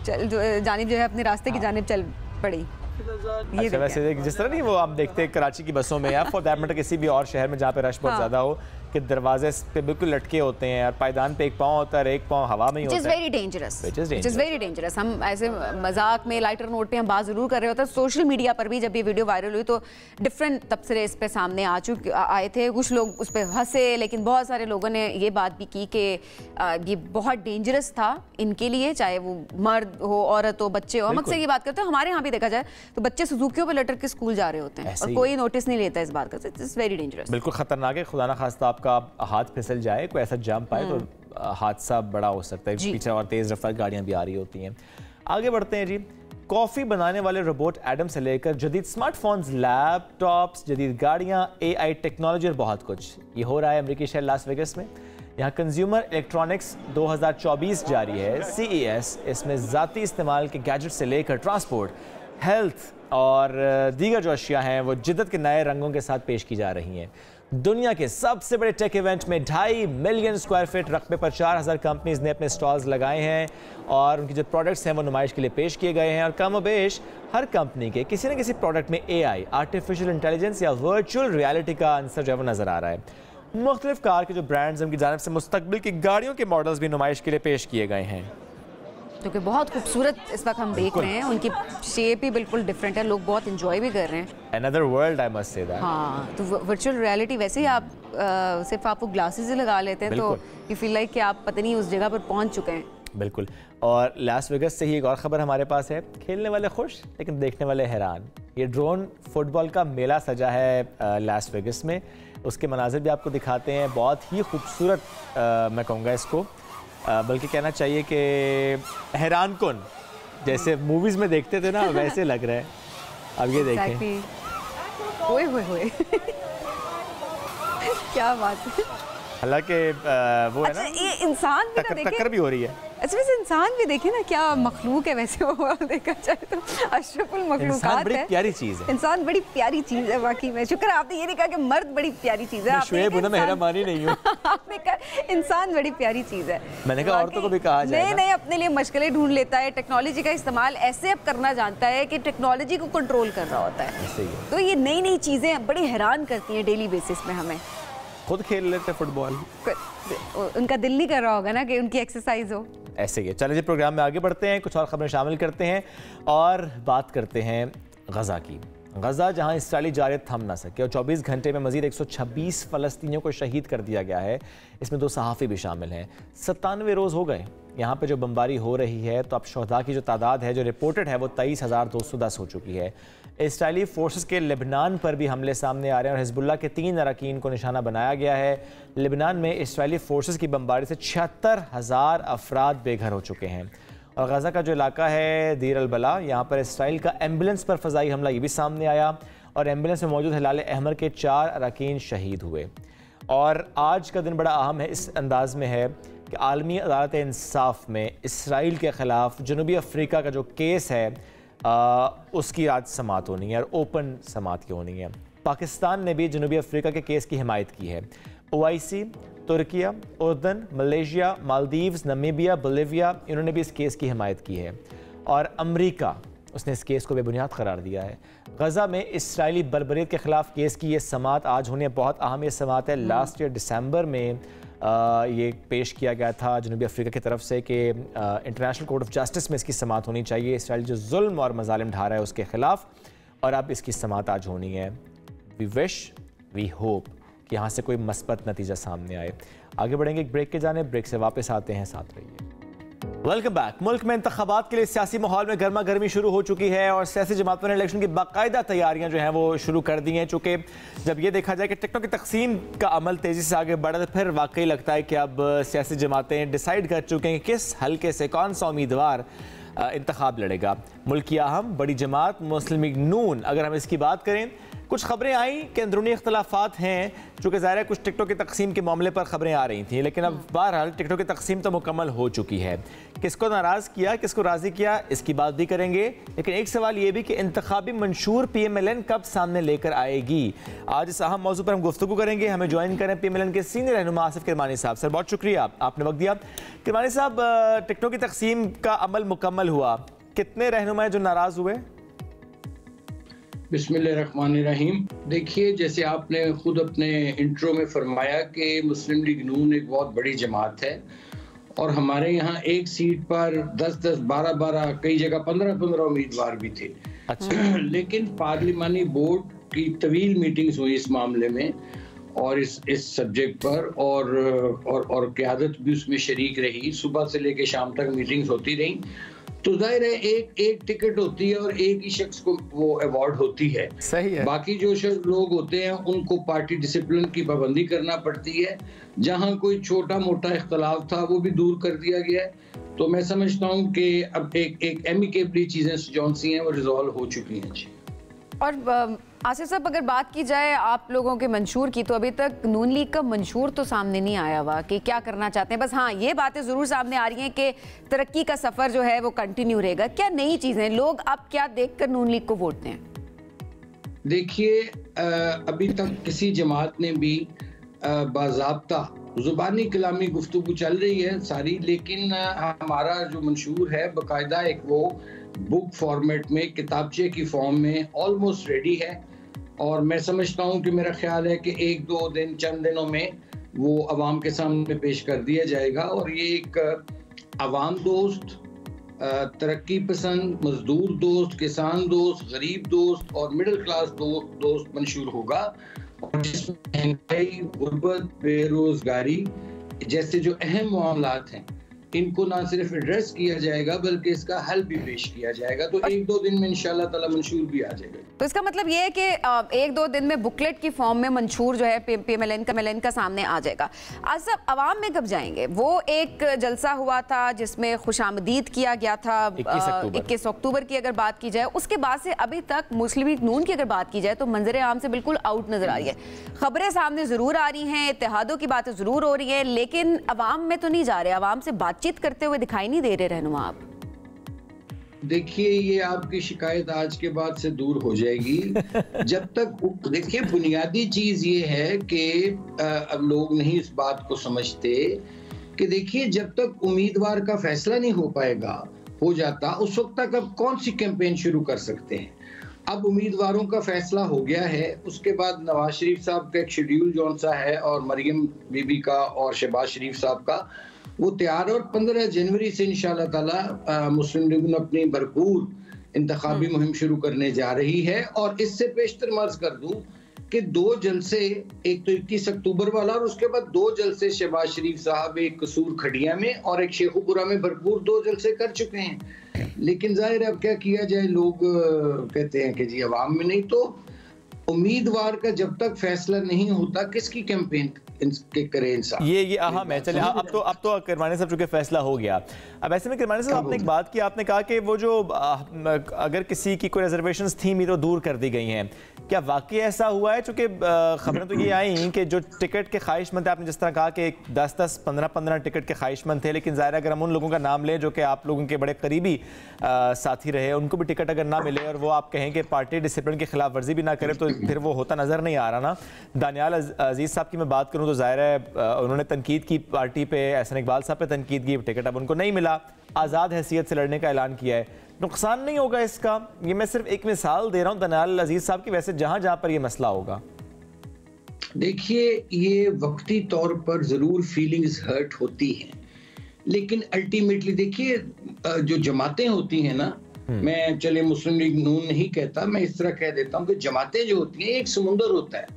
जानिब जो है अपने रास्ते की जानिब चल पड़ी। अच्छा, वैसे जिस तरह नहीं वो आप देखते हैं कराची की बसों में या फॉर दैट मैटर किसी भी और शहर में जहाँ पे रश बहुत ज़्यादा हो कि दरवाजे पे बिल्कुल लटके होते हैं और पायदान पे एक पाँव होता है, एक पाँव हवा में ही होता है। Very dangerous. हम ऐसे मजाक में लाइटर नोट पे हम बात जरूर कर रहे होते हैं। सोशल मीडिया पर भी जब ये वीडियो वायरल हुई तो डिफरेंट तबसरे इस पे सामने आए थे। कुछ लोग उस पर हंसे, लेकिन बहुत सारे लोगों ने ये बात भी की कि ये बहुत डेंजरस था इनके लिए, चाहे वो मर्द हो, औरत हो, बच्चे हो। हम अक्सर ये बात करते हैं, हमारे यहाँ भी देखा जाए तो बच्चे सुजुकियों पर लटक के स्कूल जा रहे होते हैं और कोई नोटिस नहीं लेता इस बात का। इट्स वेरी डेंजरस, बिल्कुल खतरनाक है। खुदा ना खास्ता आपका हाथ फिसल जाए, कोई ऐसा जंप आए तो हादसा बड़ा हो सकता है। पीछे और तेज रफ्तार गाड़ियां भी आ रही होती हैं। आगे बढ़ते हैं जी। कॉफी बनाने वाले रोबोट एडम से लेकर जदीद स्मार्टफोन्स, लैपटॉप्स, जदीद गाड़ियां, AI टेक्नोलॉजी और बहुत कुछ ये हो रहा है अमेरिकी शहर लास वेगस में। यहाँ कंज्यूमर इलेक्ट्रॉनिक्स 2024 जारी है, CES। इसमें ज़ाती इस्तेमाल के गैजेट से लेकर ट्रांसपोर्ट, हेल्थ और दीगर जो अशिया हैं वो जिद्दत के नए रंगों के साथ पेश की जा रही हैं। दुनिया के सबसे बड़े टेक इवेंट में 2.5 मिलियन स्क्वायर फीट रकबे पर 4000 कंपनीज ने अपने स्टॉल्स लगाए हैं और उनकी जो प्रोडक्ट्स हैं वो नुमाइश के लिए पेश किए गए हैं। और कम बेश हर कंपनी के किसी न किसी प्रोडक्ट में AI, आर्टिफिशियल इंटेलिजेंस या वर्चुअल रियलिटी का आंसर जो है वो नजर आ रहा है। मुख्तलिफ कार के जो ब्रांड्स उनकी जानिब से मुस्तकबिल की गाड़ियों के मॉडल्स भी नुमाइश के लिए पेश किए गए हैं, जो कि बहुत खूबसूरत इस वक्त हम देख रहे हैं। उनकी शेप ही बिल्कुल डिफरेंट है, लोग बहुत एंजॉय भी कर रहे हैं। Another world, I must say that. हाँ, तो वर्चुअल रियलिटी वैसे ही आप सिर्फ आप वो ग्लासेस ही लगा लेते हैं तो यू फील लाइक कि आप पता नहीं उस जगह पर पहुंच चुके हैं। बिल्कुल। और लास वेगस से ही एक और खबर हमारे पास है। खेलने वाले खुश लेकिन देखने वाले हैरान। ये ड्रोन फुटबॉल का मेला सजा है लास वेगस में। उसके मनाजिर भी आपको दिखाते हैं। बहुत ही खूबसूरत मैं कहूँगा इसको, बल्कि कहना चाहिए कि हैरान कुन, जैसे मूवीज़ में देखते थे ना वैसे लग रहा है। अब ये देखें। ओए होए होए क्या बात है। हालांकि वो है ना, ये इंसान भी टक्कर भी हो रही है। अच्छा, वैसे इंसान भी देखे ना क्या मखलूक है वैसे वो देखा जाए तो अशरफुल मखलूकात है। बड़ी प्यारी चीज़ है। इंसान बड़ी प्यारी चीज़ है वाकई में। शुक्र आपने ये नहीं कहा कि मर्द बड़ी प्यारी चीज़ है। शुएब हूं ना, मैं हैरानी नहीं हूँ। आपने कहा इंसान बड़ी प्यारी चीज़ है। मैंने कहा औरतों को भी कहा जाए। नहीं, अपने लिए मशगलें ढूंढ लेता है, टेक्नोलॉजी का इस्तेमाल ऐसे अब करना जानता है कि टेक्नोलॉजी को कंट्रोल कर रहा होता है। तो ये नई चीज़ें बड़ी हैरान करती हैं डेली बेसिस में हमें। खुद खेल लेते फुटबॉल, उनका दिल नहीं कर रहा होगा ना कि उनकी एक्सरसाइज हो। ऐसे ही चलिए जी, प्रोग्राम में आगे बढ़ते हैं, कुछ और खबरें शामिल करते हैं और बात करते हैं गजा की। गजा जहां इसराइली जारियत थम ना सके और 24 घंटे में मजीद 126 फ़लस्तीनियों को शहीद कर दिया गया है। इसमें 2 सहाफ़ी भी शामिल हैं। 97 रोज़ हो गए यहाँ पे जो बमबारी हो रही है, तो अब शहदा की जो तादाद है जो रिपोर्टेड है वो 23,210 हो चुकी है। इसराइली फोर्सेस के लेबनान पर भी हमले सामने आ रहे हैं और हिजबुल्लाह के 3 अरकान को निशाना बनाया गया है। लेबनान में इसराइली फोर्सेस की बमबारी से 76,000 अफराद बेघर हो चुके हैं। और गज़ा का जो इलाका है दीर अल बला, यहाँ पर इसराइल का एम्बुलेंस पर फ़ज़ाई हमला ये भी सामने आया और एम्बुलेंस में मौजूद हिलाल अहमर के 4 अरकान शहीद हुए। और आज का दिन बड़ा अहम है, इस अंदाज में है कि आलमी अदालत इंसाफ में इसराइल के ख़िलाफ़ जनूबी अफ्रीका का जो केस है उसकी आज समाअत होनी है और ओपन समाअत की होनी है। पाकिस्तान ने भी जनूबी अफ्रीका के केस की हिमायत की है। OIC, तुर्किया, उर्दन, मलेशिया, मालदीव्स, नमीबिया, बोलिविया, इन्होंने भी इस केस की हिमायत की है और अमरीका उसने इस केस को बेबुनियाद करार दिया है। गज़ा में इसराइली बर्बरियत के ख़िलाफ़ केस की ये समाअत आज होनी है, बहुत अहम ये समाअत है। लास्ट ईयर दिसंबर में ये पेश किया गया था जनूबी अफ्रीका की तरफ से कि इंटरनेशनल कोर्ट ऑफ जस्टिस में इसकी समाअत होनी चाहिए, इसराइल जो जुल्म और मजालिम ढा रहा है उसके ख़िलाफ़, और अब इसकी समाअत आज होनी है। वी विश, वी होप कि यहाँ से कोई मस्बत नतीजा सामने आए। आगे बढ़ेंगे एक ब्रेक के जाने, ब्रेक से वापस आते हैं, साथ रहिए। Welcome back. मुल्क में इंतखाबात के लिए सियासी माहौल में गर्मा गर्मी शुरू हो चुकी है और सियासी जमातों ने इलेक्शन की बाकायदा तैयारियां जो हैं वो शुरू कर दी हैं। चूँकि जब ये देखा जाए कि टिकटों की तकसीम का अमल तेज़ी से आगे बढ़ा तो फिर वाकई लगता है कि अब सियासी जमातें डिसाइड कर चुके हैं कि किस हल्के से कौन सा उम्मीदवार इंतखाब लड़ेगा। मुल्क की अहम बड़ी जमात मुस्लिम लीग नून, अगर हम इसकी बात करें, कुछ खबरें आई कि अंदरूनी इख्तलाफात हैं, चूँकि ज़ाहिर है कुछ टिकटों की तकसीम के मामले पर खबरें आ रही थी, लेकिन अब बहरहाल टिकटों की तकसीम तो मुकम्मल हो चुकी है। किसको नाराज़ किया, किसको राज़ी किया, इसकी बात भी करेंगे, लेकिन एक सवाल ये भी कि इंतखाबी मंशूर PMLN कब सामने लेकर आएगी। आज इस अहम मौजू पर हम गुफ्तगू करेंगे। हमें ज्वाइन करें PMLN के सीनियर रहनुमा आसिफ किरमानी साहब। सर बहुत शुक्रिया, आपने वक्त दिया। किरमानी साहब, टिकटों की तकसीम का अमल मुकम्मल हुआ, कितने रहनुमा जो नाराज़ हुए? बिस्मिल्लाहिर्रहमानिर्रहीम। देखिए, जैसे आपने खुद अपने इंट्रो में फरमाया कि मुस्लिम लीग नून एक बहुत बड़ी जमात है और हमारे यहाँ एक सीट पर 10-10, 12-12, कई जगह 15-15 उम्मीदवार भी थे। अच्छा। लेकिन पार्लिमानी बोर्ड की तवील मीटिंग्स हुई इस मामले में और इस सब्जेक्ट पर और क़यादत भी उसमें शरीक रही। सुबह से लेकर शाम तक मीटिंग्स होती रही। तो जाहिर है एक टिकट होती है और एक ही शख्स को वो अवार्ड होती है। सही है। बाकी जो लोग होते हैं उनको पार्टी डिसिप्लिन की पाबंदी करना पड़ती है। जहां कोई छोटा मोटा इख्तलाफ था वो भी दूर कर दिया गया है। तो मैं समझता हूं कि अब एक एमिकेबली चीजें जो सी हैं वो रिजॉल्व हो चुकी हैं जी। और आसिफ साहब, अगर बात की जाए आप लोगों के मंशूर की, तो अभी तक नून लीग का मंशूर तो सामने नहीं आया हुआ कि क्या करना चाहते हैं। बस हाँ, ये बातें ज़रूर सामने आ रही हैं कि तरक्की का सफ़र जो है वो कंटिन्यू रहेगा। क्या नई चीज़ें, लोग अब क्या देखकर नून लीग को वोट दें? देखिए, अभी तक किसी जमात ने भी बाज़ाब्ता ज़ुबानी कलामी गुफ्तगू चल रही है सारी, लेकिन हमारा जो मंशूर है बाकायदा एक वो बुक फॉर्मेट में, किताबचे की फॉर्म में ऑलमोस्ट रेडी है। और मैं समझता हूँ कि मेरा ख्याल है कि 1-2 दिन, चंद दिनों में वो अवाम के सामने पेश कर दिया जाएगा। और ये एक अवाम दोस्त, तरक्की पसंद, मजदूर दोस्त, किसान दोस्त, गरीब दोस्त और मिडिल क्लास दोस्त मंशूर होगा, और जिसमें महंगाई, गुर्बत, बेरोजगारी जैसे जो अहम मामलात हैं इनको ना सिर्फ एड्रेस किया जाएगा बल्कि इसका हल भी पेश किया जाएगा। तो 1-2 दिन में इंशाल्लाह ताला मंशूर भी आ जाएगा। तो इसका मतलब ये है कि 1-2 दिन में बुकलेट की फॉर्म में मंशूर जो है PMLN का सामने आ जाएगा। आज सब अवाम में कब जाएंगे? वो एक जलसा हुआ था जिसमें खुशामदीद किया गया था 21 अक्टूबर की अगर बात की जाए। उसके बाद से अभी तक मुस्लिम लीग नून की अगर बात की जाए तो मंजर आम से बिल्कुल आउट नजर आ रही है। खबरें सामने जरूर आ रही हैं, इत्तेहादों की बातें जरूर हो रही है, लेकिन अवाम में तो नहीं जा रहे, अवाम से बातचीत करते हुए दिखाई नहीं दे रहे रहनुमा आप। देखिए, ये आपकी शिकायत आज के बाद से दूर हो जाएगी। जब तक, देखिए, बुनियादी चीज ये है कि अब लोग नहीं इस बात को समझते कि देखिए, जब तक उम्मीदवार का फैसला नहीं हो जाता उस वक्त तक अब कौन सी कैंपेन शुरू कर सकते हैं। अब उम्मीदवारों का फैसला हो गया है, उसके बाद नवाज शरीफ साहब का एक शेड्यूल जौन सा है और मरियम बीबी का और शहबाज शरीफ साहब का वो तैयार, और 15 जनवरी से इंशाल्लाह ताला मुस्लिम लीग अपनी भरपूर इंतखाबी मुहिम शुरू करने जा रही है। और इससे पेशतर मर्ज कर दूं कि 2 जलसे, एक तो 21 अक्टूबर वाला और उसके बाद 2 जलसे शहबाज शरीफ साहब, एक कसूर खड़िया में और एक शेखुपुरा में भरपूर 2 जलसे कर चुके हैं। लेकिन जाहिर है अब क्या किया जाए, लोग कहते हैं कि जी अवाम में नहीं। तो उम्मीदवार का जब तक फैसला नहीं होता किसकी कैंपेन करे इंसान। ये अहम है। चलिए अब तो किरमानी साहब चूंकि फैसला हो गया, अब ऐसे में किरमानी साहब आपने एक बात की, आपने कहा कि वो जो अगर किसी की कोई रिजर्वेशंस थी तो दूर कर दी गई हैं। क्या वाकई ऐसा हुआ है? चूंकि खबरें तो ये आई कि जो टिकट के ख्वाहिशमंद थे, आपने जिस तरह कहा कि 10-10, 15-15 टिकट के ख्वाहिशमंद थे, लेकिन ज़ाहिर अगर हम उन लोगों का नाम लें जो कि आप लोगों के बड़े करीबी साथी रहे, उनको भी टिकट अगर ना मिले और वो आप कहें कि पार्टी डिसिप्लिन की खिलाफ वर्जी भी ना करे, तो फिर वो होता नज़र नहीं आ रहा ना। दानियाल अजीज़ साहब की मैं बात करूँ तो ज़ाहिर है उन्होंने तनकीद की पार्टी पे, एहसन इकबाल साहब पे तनकीद की, टिकट अब उनको नहीं मिला, आज़ाद हैसियत से लड़ने का ऐलान किया है। नुकसान नहीं होगा इसका? ये मैं सिर्फ एक मिसाल दे रहा हूँ दानियाल अजीज साहब की, वैसे जहां जहां पर ये मसला होगा। देखिए, ये वक्ती तौर पर जरूर फीलिंग्स हर्ट होती हैं, लेकिन अल्टीमेटली देखिए जो जमातें होती हैं ना, मैं चले मुस्लिम लीग नून नहीं कहता, मैं इस तरह कह देता हूँ कि जमातें जो होती हैं एक समुंदर होता है,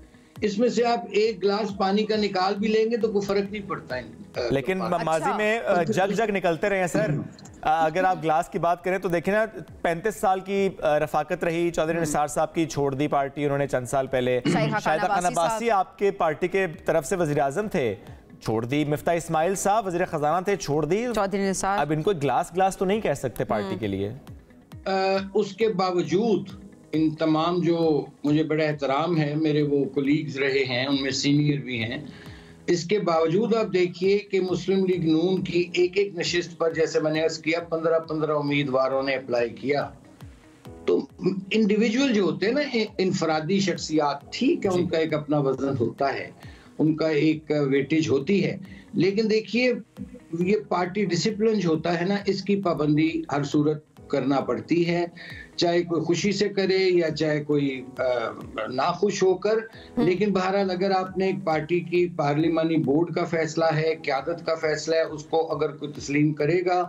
इसमें से आप एक गिलास पानी का निकाल भी लेंगे तो कोई फर्क नहीं पड़ता है। लेकिन माजी में जग निकलते रहे हैं सर। अगर आप ग्लास की बात करें तो देखें ना, 35 साल की रफाकत रही चौधरी निसार साहब की, छोड़ दी पार्टी उन्होंने चंद साल पहले। शाहिदा खान अब्बासी आपके पार्टी के तरफ से वजीर आजम थे, छोड़ दी। मिफ्ता इस्माइल साहब वजीर खजाना थे, छोड़ दी चौधरी निसार। अब इनको ग्लास तो नहीं कह सकते पार्टी के लिए। उसके बावजूद इन तमाम जो मुझे बड़ा एहतराम है, मेरे वो कोलीग्स रहे हैं, उनमें सीनियर भी हैं, इसके बावजूद आप देखिए कि मुस्लिम लीग नून की एक एक नशिस्त पर, जैसे मैंने अर्ज किया, 15-15 उम्मीदवारों ने अप्लाई किया। तो इंडिविजुअल जो होते हैं ना, इनफरादी शख्सियात, ठीक है, उनका एक अपना वजन होता है, उनका एक वेटेज होती है, लेकिन देखिए ये पार्टी डिसिप्लिन जो होता है ना, इसकी पाबंदी हर सूरत करना पड़ती है, चाहे कोई खुशी से करे या चाहे कोई नाखुश होकर। लेकिन बहरहाल अगर आपने एक पार्टी की पार्लिमानी बोर्ड का फैसला है, क़यादत का फैसला है, उसको अगर कोई तस्लीम करेगा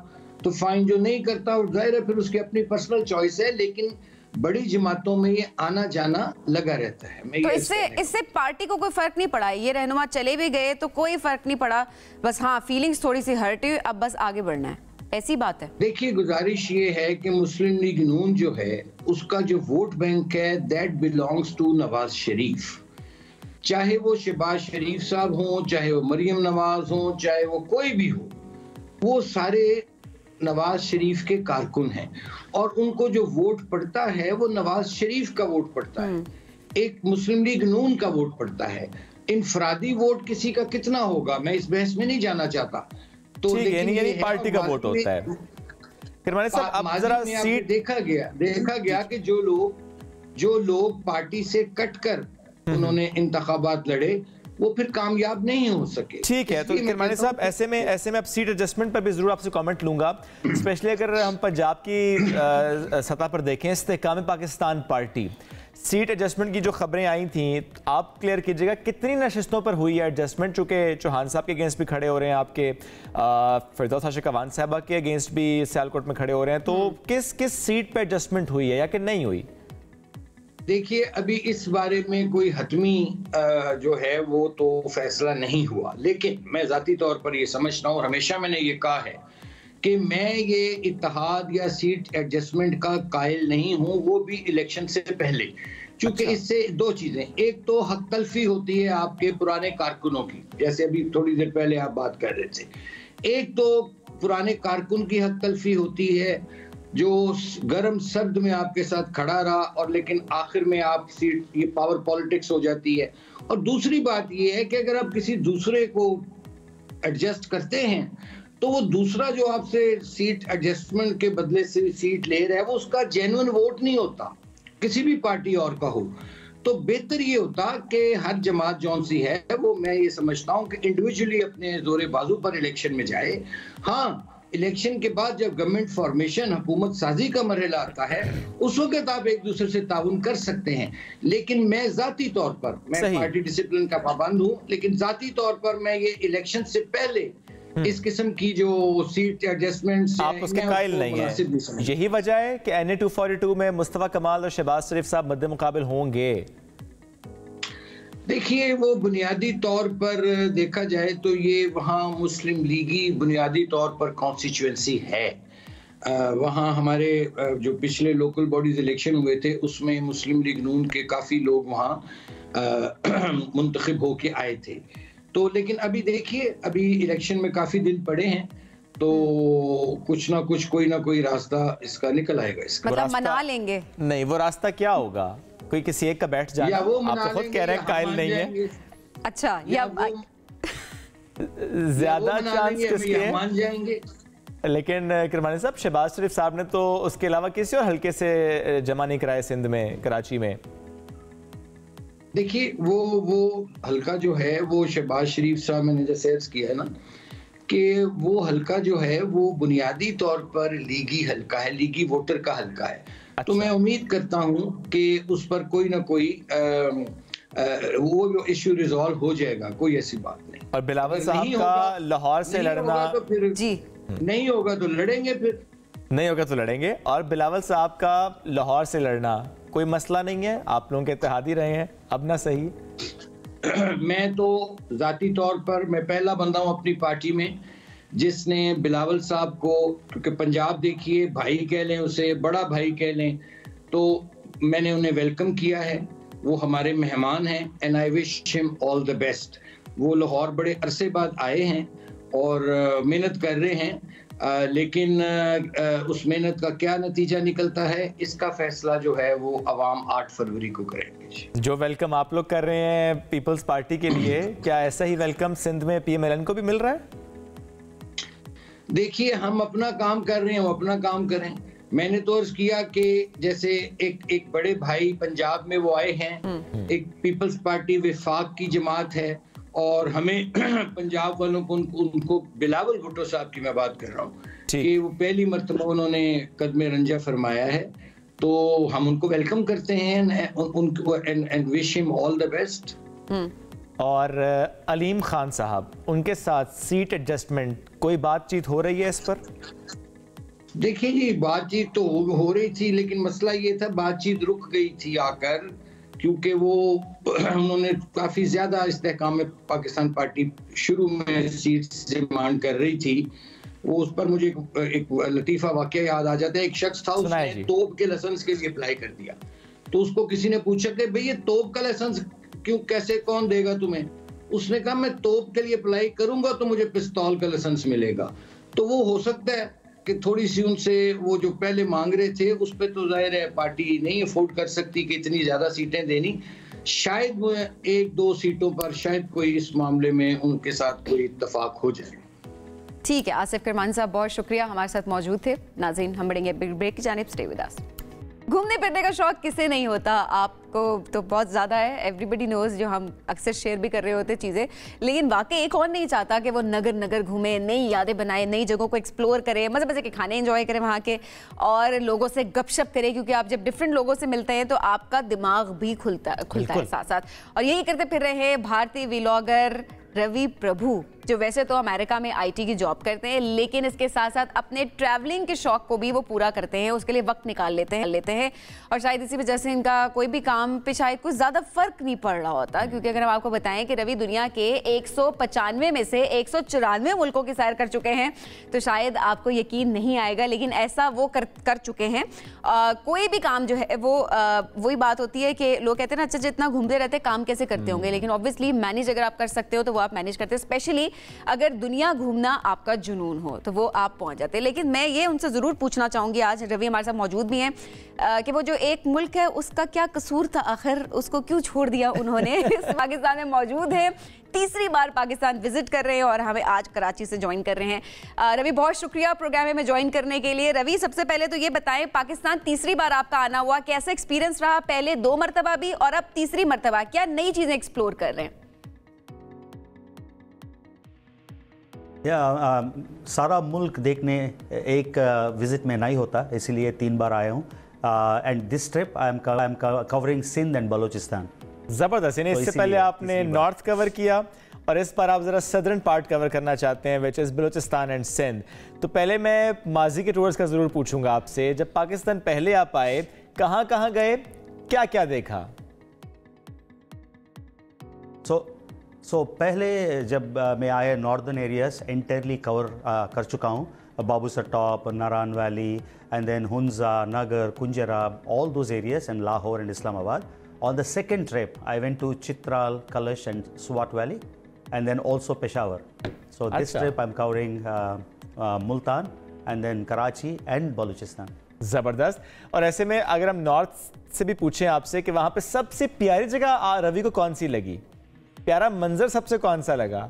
तो फाइन, जो नहीं करता और जाहिर है फिर उसकी अपनी पर्सनल चॉइस है, लेकिन बड़ी जमातों में ये आना जाना लगा रहता है। तो इससे पार्टी को कोई फर्क नहीं पड़ा, ये रहनुमा चले भी गए तो कोई फर्क नहीं पड़ा, बस हाँ फीलिंग्स थोड़ी सी हर्ट हुई, अब बस आगे बढ़ना है, ऐसी बात है। देखिए, गुजारिश ये है कि मुस्लिम लीग नून जो है उसका जो वोट बैंक है that belongs to Nawaz Sharif. चाहे वो शहबाज शरीफ साहब हों, चाहे वो मरियम नवाज हों, चाहे वो कोई भी हो, वो सारे नवाज शरीफ के कारकुन हैं और उनको जो वोट पड़ता है वो नवाज शरीफ का वोट पड़ता है, एक मुस्लिम लीग नून का वोट पड़ता है। इनफरादी वोट किसी का कितना होगा मैं इस बहस में नहीं जाना चाहता, तो यानी पार्टी का वोट होता है। किरमानी साहब, अब जरा सीट देखा गया कि जो लोग पार्टी से कटकर उन्होंने इंतखाबात लड़े वो फिर कामयाब नहीं हो सके। ठीक है, तो किरमानी साहब ऐसे में अब सीट एडजस्टमेंट पर भी जरूर आपसे कमेंट लूंगा, स्पेशली अगर हम पंजाब की सतह पर देखें, इस्तेहकाम पाकिस्तान पार्टी सीट एडजस्टमेंट की जो खबरें आई थी, आप क्लियर कीजिएगा कितनी नशिस्तों पर हुई है एडजस्टमेंट? चूंकि चौहान साहब के अगेंस्ट भी खड़े हो रहे हैं, आपके फिरदौस आशिक अवान साहबा के अगेंस्ट भी सियालकोट में खड़े हो रहे हैं, तो किस किस सीट पर एडजस्टमेंट हुई है या कि नहीं हुई? देखिए, अभी इस बारे में कोई हतमी जो है वो तो फैसला नहीं हुआ, लेकिन मैं जाती तौर पर ये समझता हूँ और हमेशा मैंने ये कहा है कि मैं ये इत्तेहाद या सीट एडजस्टमेंट का कायल नहीं हूँ, वो भी इलेक्शन से पहले, क्योंकि इससे दो चीजें, एक तो हक तलफी होती है आपके पुराने कारकुनों की, जैसे अभी थोड़ी देर पहले आप बात कर रहे थे, एक तो पुराने कारकुन की हक तलफी होती है जो गर्म सर्द में आपके साथ खड़ा रहा और लेकिन आखिर में आप सीट, ये पावर पॉलिटिक्स हो जाती है। और दूसरी बात ये है कि अगर आप किसी दूसरे को एडजस्ट करते हैं तो वो दूसरा जो आपसे सीट एडजस्टमेंट के बदले से सीट ले रहा है वो उसका जेन्युइन वोट नहीं होता, किसी भी पार्टी और का हो। तो बेहतर ये होता कि हर जमात जौन सी है वो, मैं ये समझता हूँ कि इंडिविजुअली अपने जोरे बाजू पर इलेक्शन में जाए। हाँ, इलेक्शन के बाद जब गवर्नमेंट फॉर्मेशन, हुकूमत साजी का मरहला आता है, उस वक्त आप एक दूसरे से ताउन कर सकते हैं, लेकिन मैं जाती तौर पर, मैं पार्टी डिसिप्लिन का पाबंद हूँ, लेकिन जाती तौर पर मैं ये इलेक्शन से पहले इस किस्म की जो सीट एडजस्टमेंट्स आप उसके कायल नहीं है। यही वजह है कि NA 242 में मुस्तफा कमाल और शहबाज शरीफ साहब मद्दे मुकाबिल होंगे। देखिए, वो बुनियादी तौर पर देखा जाए तो ये वहाँ मुस्लिम लीगी बुनियादी तौर पर कॉन्स्टिट्यूएंसी है, वहाँ हमारे जो पिछले लोकल बॉडीज इलेक्शन हुए थे उसमें मुस्लिम लीग नून के काफ़ी लोग वहाँ मुंतखब होके आए थे। तो लेकिन अभी देखिए, अभी इलेक्शन में काफ़ी दिन पड़े हैं, तो कुछ ना कुछ कोई ना कोई रास्ता इसका निकल आएगा। इसका मतलब मना लेंगे? नहीं, वो रास्ता क्या होगा? कोई किसी एक का बैठ जाना? या वो आप तो खुद कह रहे हैं कायल नहीं है। अच्छा, या ज्यादा चांस किसके हैं? मान जाएंगे। लेकिन किरमानी साहब, शहबाज शरीफ साहब ने तो उसके अलावा किसी और हल्के से जमा नहीं कराए सिंध में, कराची में। देखिए वो हल्का जो है वो शहबाज शरीफ साहब, मैंने जैसे अर्ज किया है ना कि वो हल्का जो है वो बुनियादी तौर पर लीगी हल्का है, लीगी वोटर का हल्का है। अच्छा। तो मैं उम्मीद करता हूं कि उस पर कोई ना कोई वो इश्यू रिजॉल्व हो जाएगा, कोई ऐसी बात नहीं। और बिलावल साहब का लाहौर से लड़ना तो फिर जी नहीं होगा तो लड़ेंगे, फिर नहीं होगा तो लड़ेंगे। और बिलावल साहब का लाहौर से लड़ना कोई मसला नहीं है, आप लोगों के इत्तेहादी रहे हैं, अब ना सही। मैं तो जाती तौर पर मैं पहला बंदा हूं अपनी पार्टी में जिसने बिलावल साहब को, क्योंकि पंजाब देखिए भाई कह लें उसे, बड़ा भाई कह लें, तो मैंने उन्हें वेलकम किया है। वो हमारे मेहमान हैं and I wish him all the best. वो लाहौर बड़े अरसे बाद आए हैं और मेहनत कर रहे हैं, लेकिन उस मेहनत का क्या नतीजा निकलता है इसका फैसला जो है वो अवाम 8 फरवरी को करेंगे। जो वेलकम आप लोग कर रहे हैं पीपल्स पार्टी के लिए, क्या ऐसा ही वेलकम सिंध में PMLN को भी मिल रहा है? देखिए, हम अपना काम कर रहे हैं, हम अपना काम करें। मैंने तो अर्ज किया कि जैसे एक बड़े भाई पंजाब में वो आए हैं, एक पीपल्स पार्टी विफाक की जमात है और हमें पंजाब वालों को उनको बिलावल भुट्टो साहब की मैं बात कर रहा हूँ कि वो पहली मर्तबा उन्होंने कदम रंजा फरमाया है, तो हम उनको वेलकम करते हैं उनको and wish him all the best. और अलीम खान साहब, उनके साथ सीट एडजस्टमेंट कोई बातचीत हो रही है इस पर? देखिए जी, बातचीत तो हो रही थी, लेकिन मसला ये था बातचीत रुक गई थी आकर, क्योंकि वो उन्होंने काफी ज्यादा इस्तेहकाम में पाकिस्तान पार्टी शुरू में सीट डिमांड कर रही थी। वो उस पर मुझे एक लतीफा वाकया याद आ जाता है। एक शख्स था, उसने तोप के लाइसेंस के लिए अप्लाई कर दिया, तो उसको किसी ने पूछा कि भाई ये तोप का लाइसेंस क्यों, कैसे, कौन देगा तुम्हें? उसने कहा मैं तोप के लिए अप्लाई करूंगा तो मुझे पिस्तौल का लाइसेंस मिलेगा। तो वो हो सकता है कि थोड़ी सी उनसे वो जो पहले मांग रहे थे उस पे तो जाहिर है पार्टी नहीं अफोर्ड कर सकती कि इतनी ज्यादा सीटें देनी। शायद वो 1-2 सीटों पर शायद कोई इस मामले में उनके साथ कोई इत्तेफाक हो जाए। ठीक है, आसिफ किरमानी साहब बहुत शुक्रिया हमारे साथ मौजूद थे। नाज़रीन, हम बढ़ेंगे ब्रेक की जानिब, स्टे विद अस। घूमने फिरने का शौक किसे नहीं होता, आपको तो बहुत ज़्यादा है, एवरीबडी नोज, जो हम अक्सर शेयर भी कर रहे होते चीज़ें। लेकिन वाकई एक और नहीं चाहता कि वो नगर नगर घूमे, नई यादें बनाए, नई जगहों को एक्सप्लोर करे, मज़े मज़े के खाने एंजॉय करे वहाँ के, और लोगों से गपशप करे, क्योंकि आप जब डिफरेंट लोगों से मिलते हैं तो आपका दिमाग भी खुलता है साथ साथ। और यही करते फिर रहे हैं भारतीय व्लॉगर रवि प्रभु, जो वैसे तो अमेरिका में IT की जॉब करते हैं, लेकिन इसके साथ साथ अपने ट्रैवलिंग के शौक को भी वो पूरा करते हैं, उसके लिए वक्त निकाल लेते हैं। और शायद इसी वजह से इनका कोई भी काम पे शायद कुछ ज़्यादा फर्क नहीं पड़ रहा होता, क्योंकि अगर हम आपको बताएं कि रवि दुनिया के 195 में से 194 मुल्कों की सैर कर चुके हैं, तो शायद आपको यकीन नहीं आएगा, लेकिन ऐसा वो कर चुके हैं। कोई भी काम जो है वो वही बात होती है कि लोग कहते हैं ना, अच्छा जितना घूमते रहते काम कैसे करते होंगे, लेकिन ऑब्वियसली मैनेज अगर आप कर सकते हो तो वो आप मैनेज करते हैं। स्पेशली अगर दुनिया घूमना आपका जुनून हो तो वो आप पहुंच जाते हैं। लेकिन मैं ये उनसे ज़रूर पूछना चाहूँगी, आज रवि हमारे साथ मौजूद भी हैं, कि वो जो एक मुल्क है उसका क्या कसूर था, आखिर उसको क्यों छोड़ दिया उन्होंने। पाकिस्तान में मौजूद है, तीसरी बार पाकिस्तान विजिट कर रहे हैं और हमें आज कराची से ज्वाइन कर रहे हैं। रवि, बहुत शुक्रिया प्रोग्राम में ज्वाइन करने के लिए। रवि, सबसे पहले तो ये बताएं, पाकिस्तान तीसरी बार आपका आना हुआ, कैसा एक्सपीरियंस रहा? पहले 2 मरतबा भी और अब तीसरी मरतबा, क्या नई चीज़ें एक्सप्लोर कर रहे हैं? सारा मुल्क देखने एक विजिट में नहीं होता, इसीलिए 3 बार आया हूँ। And this trip I am covering Sindh and Balochistan. ज़बरदस्त। यानी इससे पहले आपने नॉर्थ कवर किया और इस पर आप ज़रा सदर्न पार्ट कवर करना चाहते हैं, which is Balochistan and Sindh. तो पहले मैं माजी के टूर्स का ज़रूर पूछूंगा आपसे, जब पाकिस्तान पहले आप आए, कहाँ कहाँ गए, क्या क्या देखा? सो पहले जब मैं आया, नॉर्दर्न एरियाज एंटायरली कवर कर चुका हूँ, Babusar Top, Naran Valley, and then Hunza, Nagar, Kunjara, all those areas, and Lahore and Islamabad. On the second trip, I went to Chitral, Kalash, and Swat Valley, and then also Peshawar. So this trip I'm covering Multan, and then Karachi and Balochistan. जबरदस्त। और ऐसे में अगर हम north से भी पूछें आपसे कि वहां पे सबसे प्यारी जगह रवि को कौन सी लगी, प्यारा मंजर सबसे कौन सा लगा?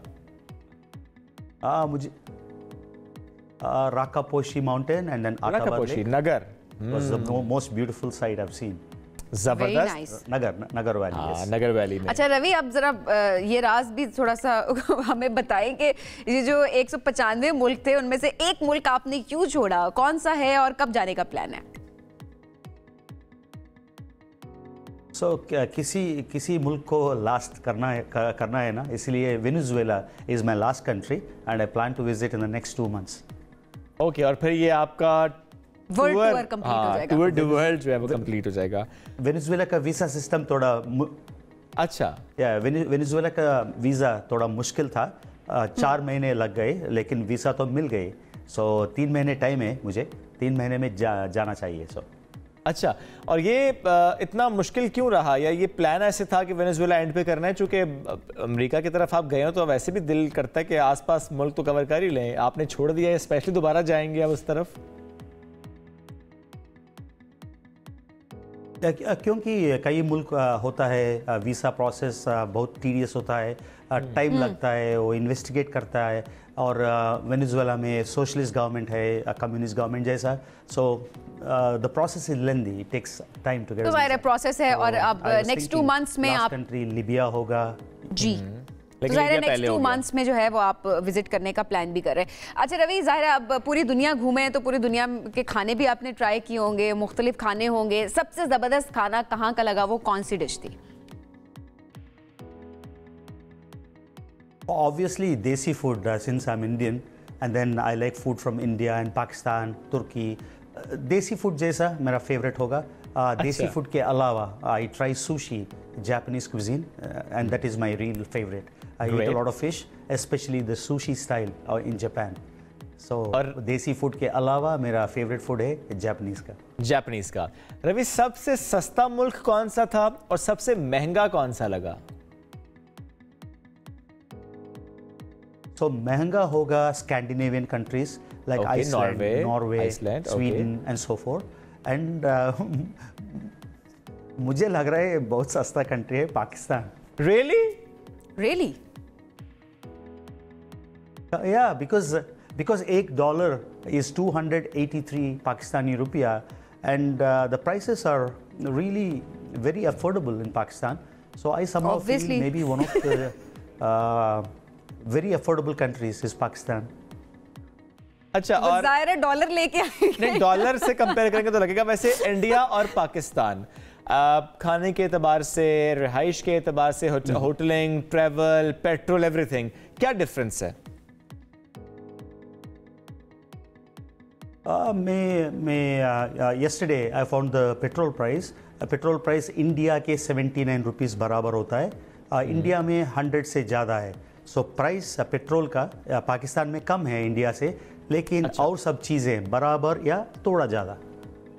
मुझे Rakaposhi Mountain and then Atabad Lake. Nagar was the most beautiful sight I've seen. जबरदस्त। nice. नगर वैली। हाँ, नगर वैली में। अच्छा रवि, अब जरा ये राज भी थोड़ा सा हमें बताएं कि ये जो 195 मुल्क थे उनमें से एक मुल्क आपने क्यों छोड़ा, कौन सा है और कब जाने का प्लान है? किसी मुल्क को लास्ट करना है ना, इसलिए Venezuela is my last country and I plan to visit in the next 2 months. Okay, और फिर ये आपका वर्ल्ड टूर कंप्लीट हो जाएगा। टूर द वर्ल्ड जो है वो कंप्लीट हो जाएगा। वेनेजुएला का वीजा सिस्टम थोड़ा अच्छा, वेनेजुएला का वीजा थोड़ा मुश्किल था, 4 महीने लग गए, लेकिन वीजा तो मिल गई। सो 3 महीने टाइम है मुझे, 3 महीने में जाना चाहिए। सो अच्छा, और ये इतना मुश्किल क्यों रहा, या ये प्लान ऐसे था कि वेनेजुएला एंड पे करना है? चूंकि अमेरिका की तरफ आप गए हो तो वैसे भी दिल करता है कि आसपास मुल्क तो कवर कर ही लें, आपने छोड़ दिया है, स्पेशली दोबारा जाएंगे आप उस तरफ? क्योंकि कई मुल्क होता है वीज़ा प्रोसेस बहुत टीडियस होता है, टाइम लगता है, वो इन्वेस्टिगेट करता है, और वेनेजुएला में सोशलिस्ट गवर्नमेंट है, कम्युनिस्ट गवर्नमेंट जैसा, so the process is lengthy, it takes time to get. तो ज़ाहिर प्रोसेस है, और अब नेक्स्ट 2 months में आप कंट्री लिबिया होगा जी, तो ज़ाहिर है नेक्स्ट 2 months में जो है वो आप विजिट करने का प्लान भी कर रहे हैं। अच्छा रवि, ज़ाहिर है अब पूरी दुनिया घूमे तो पूरी दुनिया के खाने भी आपने ट्राई किए होंगे, मुख्तलिफ खाने होंगे, सबसे ज़बरदस्त खाना कहाँ का लगा, वो कौन सी डिश थी? Obviously desi food, since I'm Indian, and then I like food from India and Pakistan, Turkey. Desi food जैसा मेरा favorite होगा। देसी food के अलावा I try sushi, Japanese cuisine, and that is my real favorite. I eat a lot of fish, especially the sushi style in Japan. So देसी food के अलावा मेरा favorite food है Japanese का। जापानीज का। रवि, सबसे सस्ता मुल्क कौन सा था और सबसे महंगा कौन सा लगा? So महंगा होगा Scandinavian countries like Iceland, Norway, Sweden and so forth. And मुझे लग रहा है बहुत सस्ता कंट्री है Pakistan. Really? Really? Yeah, because $1 is 283 Pakistani rupiah, and the prices are really very affordable in Pakistan. So I somehow feel maybe one of the very affordable countries is Pakistan. अच्छा, और ज़ाहिर है डॉलर लेके नहीं, dollar से compare करेंगे तो लगेगा। वैसे इंडिया और पाकिस्तान खाने के एतबार से, रिहाइश के एतबार से, होटलिंग, ट्रैवल, पेट्रोल, एवरीथिंग, क्या डिफरेंस है? Yesterday I found the petrol price. Petrol price India के 79 रुपीस बराबर होता है, इंडिया में 100 से ज़्यादा है। सो प्राइस पेट्रोल का पाकिस्तान में कम है इंडिया से, लेकिन और सब चीज़ें बराबर या थोड़ा ज़्यादा।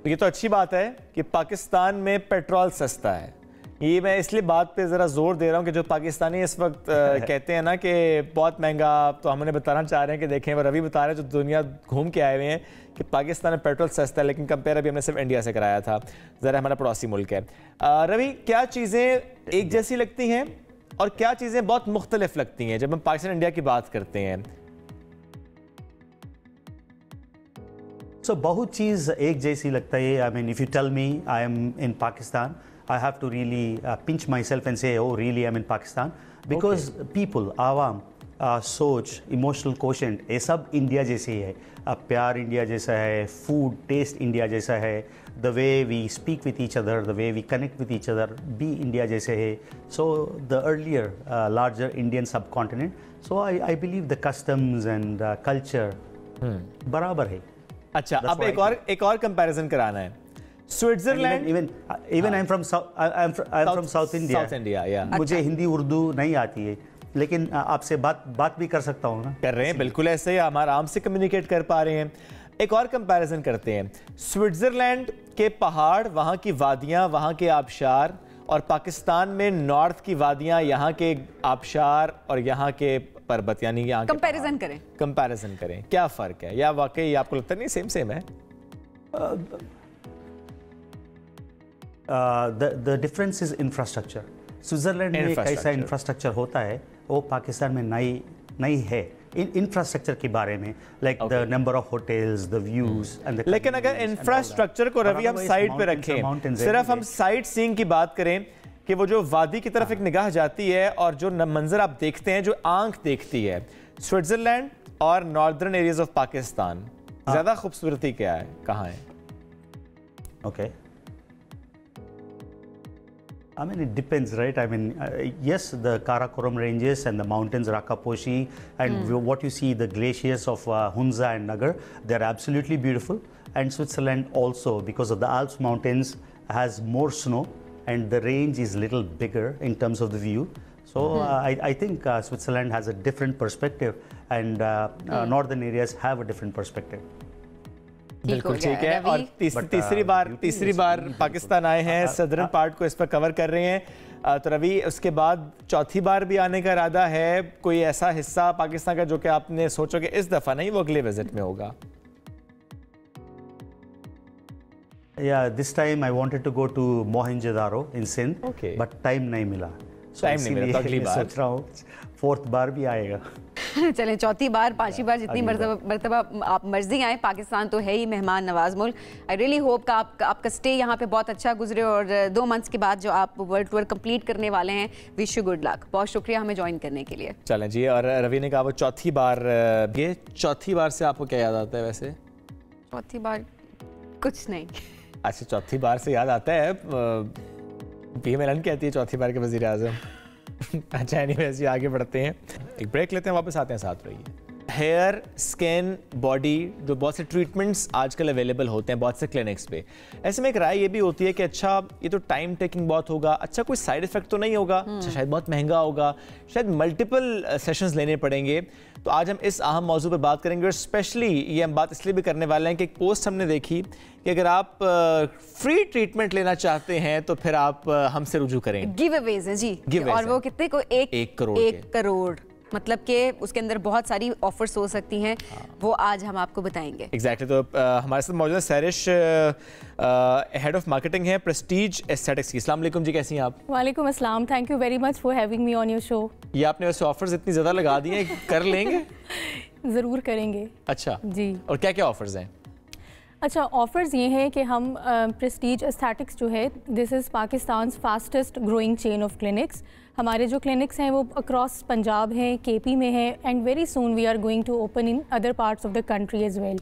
ये तो अच्छी बात है कि पाकिस्तान में पेट्रोल सस्ता है। ये मैं इसलिए बात पे ज़रा जोर दे रहा हूँ कि जो पाकिस्तानी इस वक्त कहते हैं ना कि बहुत महंगा, तो हम उन्हें बताना चाह रहे हैं कि देखें, वो रवि बता रहे हैं जो दुनिया घूम के आए हुए हैं कि पाकिस्तान में पेट्रोल सस्ता है, लेकिन कंपेयर अभी हमने सिर्फ इंडिया से कराया था, ज़रा हमारा पड़ोसी मुल्क है। रवि, क्या चीज़ें एक जैसी लगती हैं और क्या चीज़ें बहुत मुख्तलिफ लगती हैं जब हम पाकिस्तान इंडिया की बात करते हैं? So बहुत चीज़ एक जैसी लगता है। I mean, if you tell me I am in Pakistan, I have to really pinch myself and say, oh, really, I'm in Pakistan, because people, आवाम, सोच, इमोशनल कोशेंट, ये सब इंडिया जैसे ही है। प्यार इंडिया जैसा है, फूड टेस्ट इंडिया जैसा है, the way we speak with each other, the way we connect with each other भी इंडिया जैसे है। So the earlier larger Indian subcontinent, so I believe the customs and culture बराबर है। अच्छा, अब एक और कंपैरिजन कराना है। Switzerland, even I am from South India. South India, या मुझे हिंदी उर्दू नहीं आती है, लेकिन आपसे बात भी कर सकता हूँ ना। कर रहे हैं, बिल्कुल ऐसे ही हम आराम से कम्युनिकेट कर पा रहे हैं। एक और कंपैरिजन करते हैं, स्विट्जरलैंड के पहाड़, वहाँ की वादियाँ, वहाँ के आबशार, और पाकिस्तान में नॉर्थ की वादियाँ, यहाँ के आबशार और यहाँ के पर्वत, यानी यहाँ कंपैरिजन करें। कंपैरिजन करें, क्या फ़र्क है, या वाकई आपको लगता नहीं सेम है? The difference is infrastructure. Switzerland में कैसा इंफ्रास्ट्रक्चर होता है वो पाकिस्तान में नहीं है। इंफ्रास्ट्रक्चर के बारे में, like the number of hotels, the views and, लेकिन अगर इंफ्रास्ट्रक्चर को रवि हम साइड पे रखें, सिर्फ हम साइट सीइंग की बात करें कि वो जो वादी की तरफ एक निगाह जाती है और जो मंजर आप देखते हैं, जो आंख देखती है, स्विट्जरलैंड और नॉर्दर्न एरियाज ऑफ पाकिस्तान, ज्यादा खूबसूरती क्या है, कहाँ है? Okay. I mean, it depends, right? I mean, yes, the Karakoram ranges and the mountains, Rakaposhi, and what you see, the glaciers of Hunza and Nagar, they're absolutely beautiful. And Switzerland also, because of the Alps mountains, has more snow, and the range is a little bigger in terms of the view. So I think Switzerland has a different perspective, and northern areas have a different perspective. बिल्कुल ठीक है। और तीसरी बार पाकिस्तान आए हैं, southern part को इस पर कवर कर रहे हैं। तो रवि, उसके बाद चौथी बार भी आने का इरादा है? कोई ऐसा हिस्सा पाकिस्तान का जो कि आपने सोचो कि इस दफा नहीं, वो अगले विजिट में होगा? Yeah, this time I wanted to go to Mohenjo-daro in Sindh, but time नहीं मिला। टाइम नहीं मिला, तो अगली बार सोच रहा हूँ फोर्थ बार भी आएगा। चलें, चौथी बार, पांचवी बार, जितनी मर्तबा आप मर्जी आए, पाकिस्तान तो है ही मेहमान नवाज मुल्क। आई रियली होप का आपका स्टे यहाँ पे बहुत अच्छा गुजरे, और 2 मंथ्स के बाद जो आप वर्ल्ड टूर कंप्लीट करने वाले हैं, विश यू गुड लक। बहुत शुक्रिया हमें ज्वाइन करने के लिए। चलें जी, और रवि ने कहा वो चौथी बार, ये चौथी बार से आपको क्या याद आता है वैसे? चौथी बार कुछ नहीं। अच्छा, चौथी बार से याद आता है, पीएम एलन कहती है चौथी बार के वजीर आजम। अच्छा, एनीवेज जी, आगे बढ़ते हैं, एक ब्रेक लेते हैं, वापस आते हैं, साथ रहिए। हेयर, स्किन, बॉडी, जो बहुत से ट्रीटमेंट्स आजकल अवेलेबल होते हैं बहुत से क्लिनिक्स पे, ऐसे में एक राय ये भी होती है कि अच्छा ये तो टाइम टेकिंग बहुत होगा, अच्छा कोई साइड इफेक्ट तो नहीं होगा, अच्छा शायद बहुत महंगा होगा, शायद मल्टीपल सेशंस लेने पड़ेंगे। तो आज हम इस अहम मौजू पर बात करेंगे, और स्पेशली ये हम बात इसलिए भी करने वाले हैं कि एक पोस्ट हमने देखी कि अगर आप फ्री ट्रीटमेंट लेना चाहते हैं तो फिर आप हमसे रुजू करें। गिव अवेज है जी, और वो कितने को? 1 करोड़, मतलब कि उसके अंदर बहुत सारी ऑफर्स हो सकती हैं, वो आज हम आपको बताएंगे। एग्जैक्टली। तो हमारे साथ मौजूद है सैरिश, हेड ऑफ मार्केटिंग है प्रेस्टीज एस्थेटिक्स की। अस्सलाम वालेकुम जी, कैसी हैं आप? वालेकुम अस्सलाम, thank you very much for having me on your show. ये आपने वैसे ऑफर्स इतनी ज़्यादा लगा दी हैं, कर लेंगे? ज़रूर करेंगे। अच्छा जी, और क्या क्या ऑफर्स हैं? अच्छा, ऑफ़र्स ये हैं कि हम प्रेस्टीज एस्थेटिक्स जो है, this is Pakistan fastest growing chain of clinics. हमारे जो क्लिनिक्स हैं वो अक्रॉस पंजाब हैं, केपी में हैं, and very soon we are going to open in other parts of the country as well.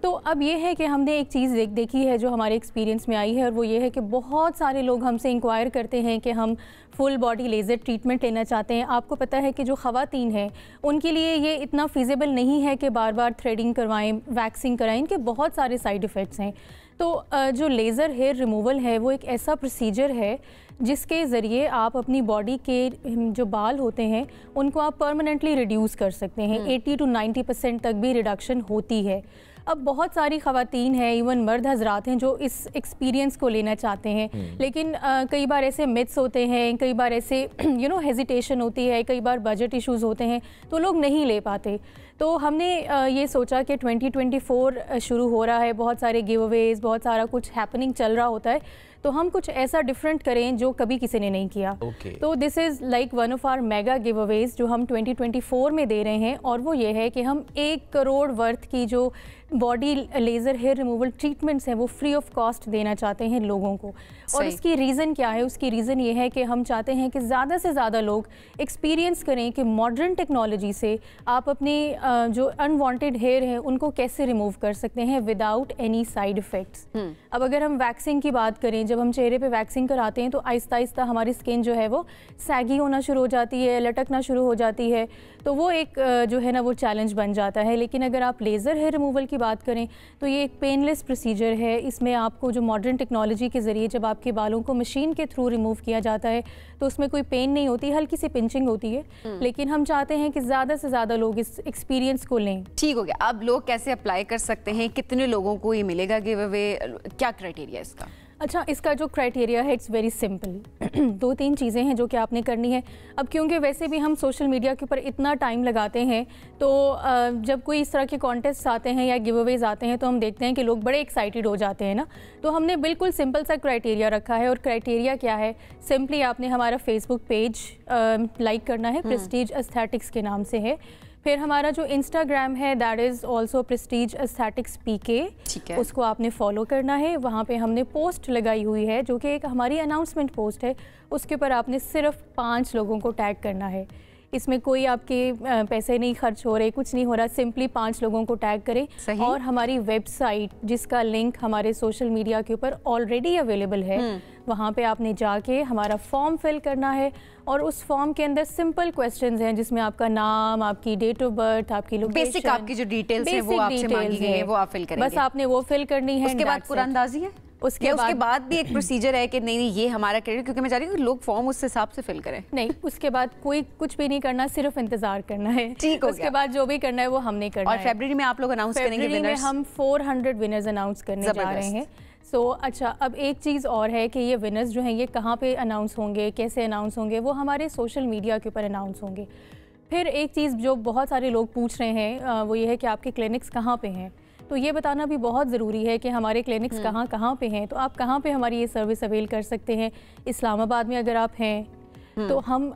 तो अब ये है कि हमने एक चीज़ देखी है जो हमारे एक्सपीरियंस में आई है, और वो ये है कि बहुत सारे लोग हमसे इंक्वायर करते हैं कि हम फुल बॉडी लेज़र ट्रीटमेंट लेना चाहते हैं। आपको पता है कि जो ख़वातीन हैं उनके लिए ये इतना फिजिबल नहीं है कि बार बार थ्रेडिंग करवाएं, वैक्सिंग कराएं, इनके बहुत सारे साइड इफ़ेक्ट्स हैं। तो जो लेज़र हेयर रिमूवल है वो एक ऐसा प्रोसीजर है जिसके ज़रिए आप अपनी बॉडी के जो बाल होते हैं उनको आप परमानेंटली रिड्यूस कर सकते हैं। 80 to 90% तक भी रिडक्शन होती है। अब बहुत सारी ख़वातीन हैं, इवन मर्द हजरात हैं जो इस एक्सपीरियंस को लेना चाहते हैं, लेकिन कई बार ऐसे मिथ्स होते हैं, कई बार ऐसे हेजिटेशन होती है, कई बार बजट इश्यूज़ होते हैं, तो लोग नहीं ले पाते। तो हमने ये सोचा कि 2024 शुरू हो रहा है, बहुत सारे गिव अवेज, बहुत सारा कुछ हैपनिंग चल रहा होता है, तो हम कुछ ऐसा डिफरेंट करें जो कभी किसी ने नहीं किया। तो this is like one of our mega giveaways जो हम 2024 में दे रहे हैं, और वो ये है कि हम 1 करोड़ वर्थ की जो body laser hair removal treatments हैं वो फ्री ऑफ कॉस्ट देना चाहते हैं लोगों को। और इसकी रीज़न क्या है? उसकी रीज़न ये है कि हम चाहते हैं कि ज़्यादा से ज़्यादा लोग एक्सपीरियंस करें कि मॉडर्न टेक्नोलॉजी से आप अपने जो अनवांटेड हेयर हैं उनको कैसे रिमूव कर सकते हैं विदाउट एनी साइड इफ़ेक्ट्स। अब अगर हम वैक्सिंग की बात करें, जब हम चेहरे पे वैक्सिंग कराते हैं तो आहिस्ता आहिस्ता हमारी स्किन जो है वो सैगी होना शुरू हो जाती है, लटकना शुरू हो जाती है, तो वो एक जो है ना वो चैलेंज बन जाता है। लेकिन अगर आप लेज़र हेयर रिमूवल की बात करें तो ये एक पेनलेस प्रोसीजर है। इसमें आपको जो मॉडर्न टेक्नोलॉजी के ज़रिए जब आपके बालों को मशीन के थ्रू रिमूव किया जाता है तो उसमें कोई पेन नहीं होती, हल्की सी पिंचिंग होती है, लेकिन हम चाहते हैं कि ज़्यादा से ज़्यादा लोग इस एक्सपीरियंस को लें। ठीक हो गया। अब लोग कैसे अप्लाई कर सकते हैं, कितने लोगों को ये मिलेगा गिव अवे, क्या क्राइटेरिया इसका? अच्छा, इसका जो क्राइटेरिया है इट्स वेरी सिंपल। 2-3 चीज़ें हैं जो कि आपने करनी है। अब क्योंकि वैसे भी हम सोशल मीडिया के ऊपर इतना टाइम लगाते हैं तो जब कोई इस तरह के कॉन्टेस्ट आते हैं या गिव अवेज आते हैं तो हम देखते हैं कि लोग बड़े एक्साइटेड हो जाते हैं ना। तो हमने बिल्कुल सिंपल सा क्राइटेरिया रखा है, और क्राइटेरिया क्या है, सिंपली आपने हमारा फेसबुक पेज लाइक करना है, प्रेस्टीज एस्थेटिक्स के नाम से है। फिर हमारा जो इंस्टाग्राम है that is also Prestige aesthetics PK, उसको आपने फॉलो करना है। वहाँ पे हमने पोस्ट लगाई हुई है जो कि एक हमारी अनाउंसमेंट पोस्ट है, उसके ऊपर आपने सिर्फ 5 लोगों को टैग करना है। इसमें कोई आपके पैसे नहीं खर्च हो रहे, कुछ नहीं हो रहा, सिंपली 5 लोगों को टैग करें। और हमारी वेबसाइट जिसका लिंक हमारे सोशल मीडिया के ऊपर ऑलरेडी अवेलेबल है, वहाँ पे आपने जाके हमारा फॉर्म फिल करना है, और उस फॉर्म के अंदर सिंपल क्वेश्चंस हैं जिसमें आपका नाम, आपकी डेट ऑफ बर्थ, आपकी लोकेशन, बेसिक आपकी जो डिटेल्स है वो आपसे मांगी गई है, वो आप फिल करेंगे। बस आपने वो फिल करनी है। उसके बाद कुरानदाजी है, उसके बाद भी एक प्रोसीजर है कि नहीं ये हमारा क्रेडिट, क्योंकि मैं चाह रही हूँ लोग फॉर्म उस हिसाब से फिल करें। नहीं, उसके बाद कोई कुछ भी नहीं करना, सिर्फ इंतजार करना है। ठीक, उसके बाद जो भी करना है वो हमने करना है। और फरवरी में आप लोग अनाउंस करेंगे विनर्स? हम 400 विनर्स अनाउंस करने जा रहे हैं। अच्छा, अब एक चीज़ और है कि ये विनर्स जो हैं ये कहाँ पे अनाउंस होंगे, कैसे अनाउंस होंगे, वो हमारे सोशल मीडिया के ऊपर अनाउंस होंगे। फिर एक चीज़ जो बहुत सारे लोग पूछ रहे हैं वो ये है कि आपके क्लिनिक्स कहाँ पे हैं। तो ये बताना भी बहुत ज़रूरी है कि हमारे क्लिनिक्स कहाँ पे हैं। तो आप कहाँ पे हमारी ये सर्विस अवेल कर सकते हैं। इस्लामाबाद में अगर आप हैं तो हम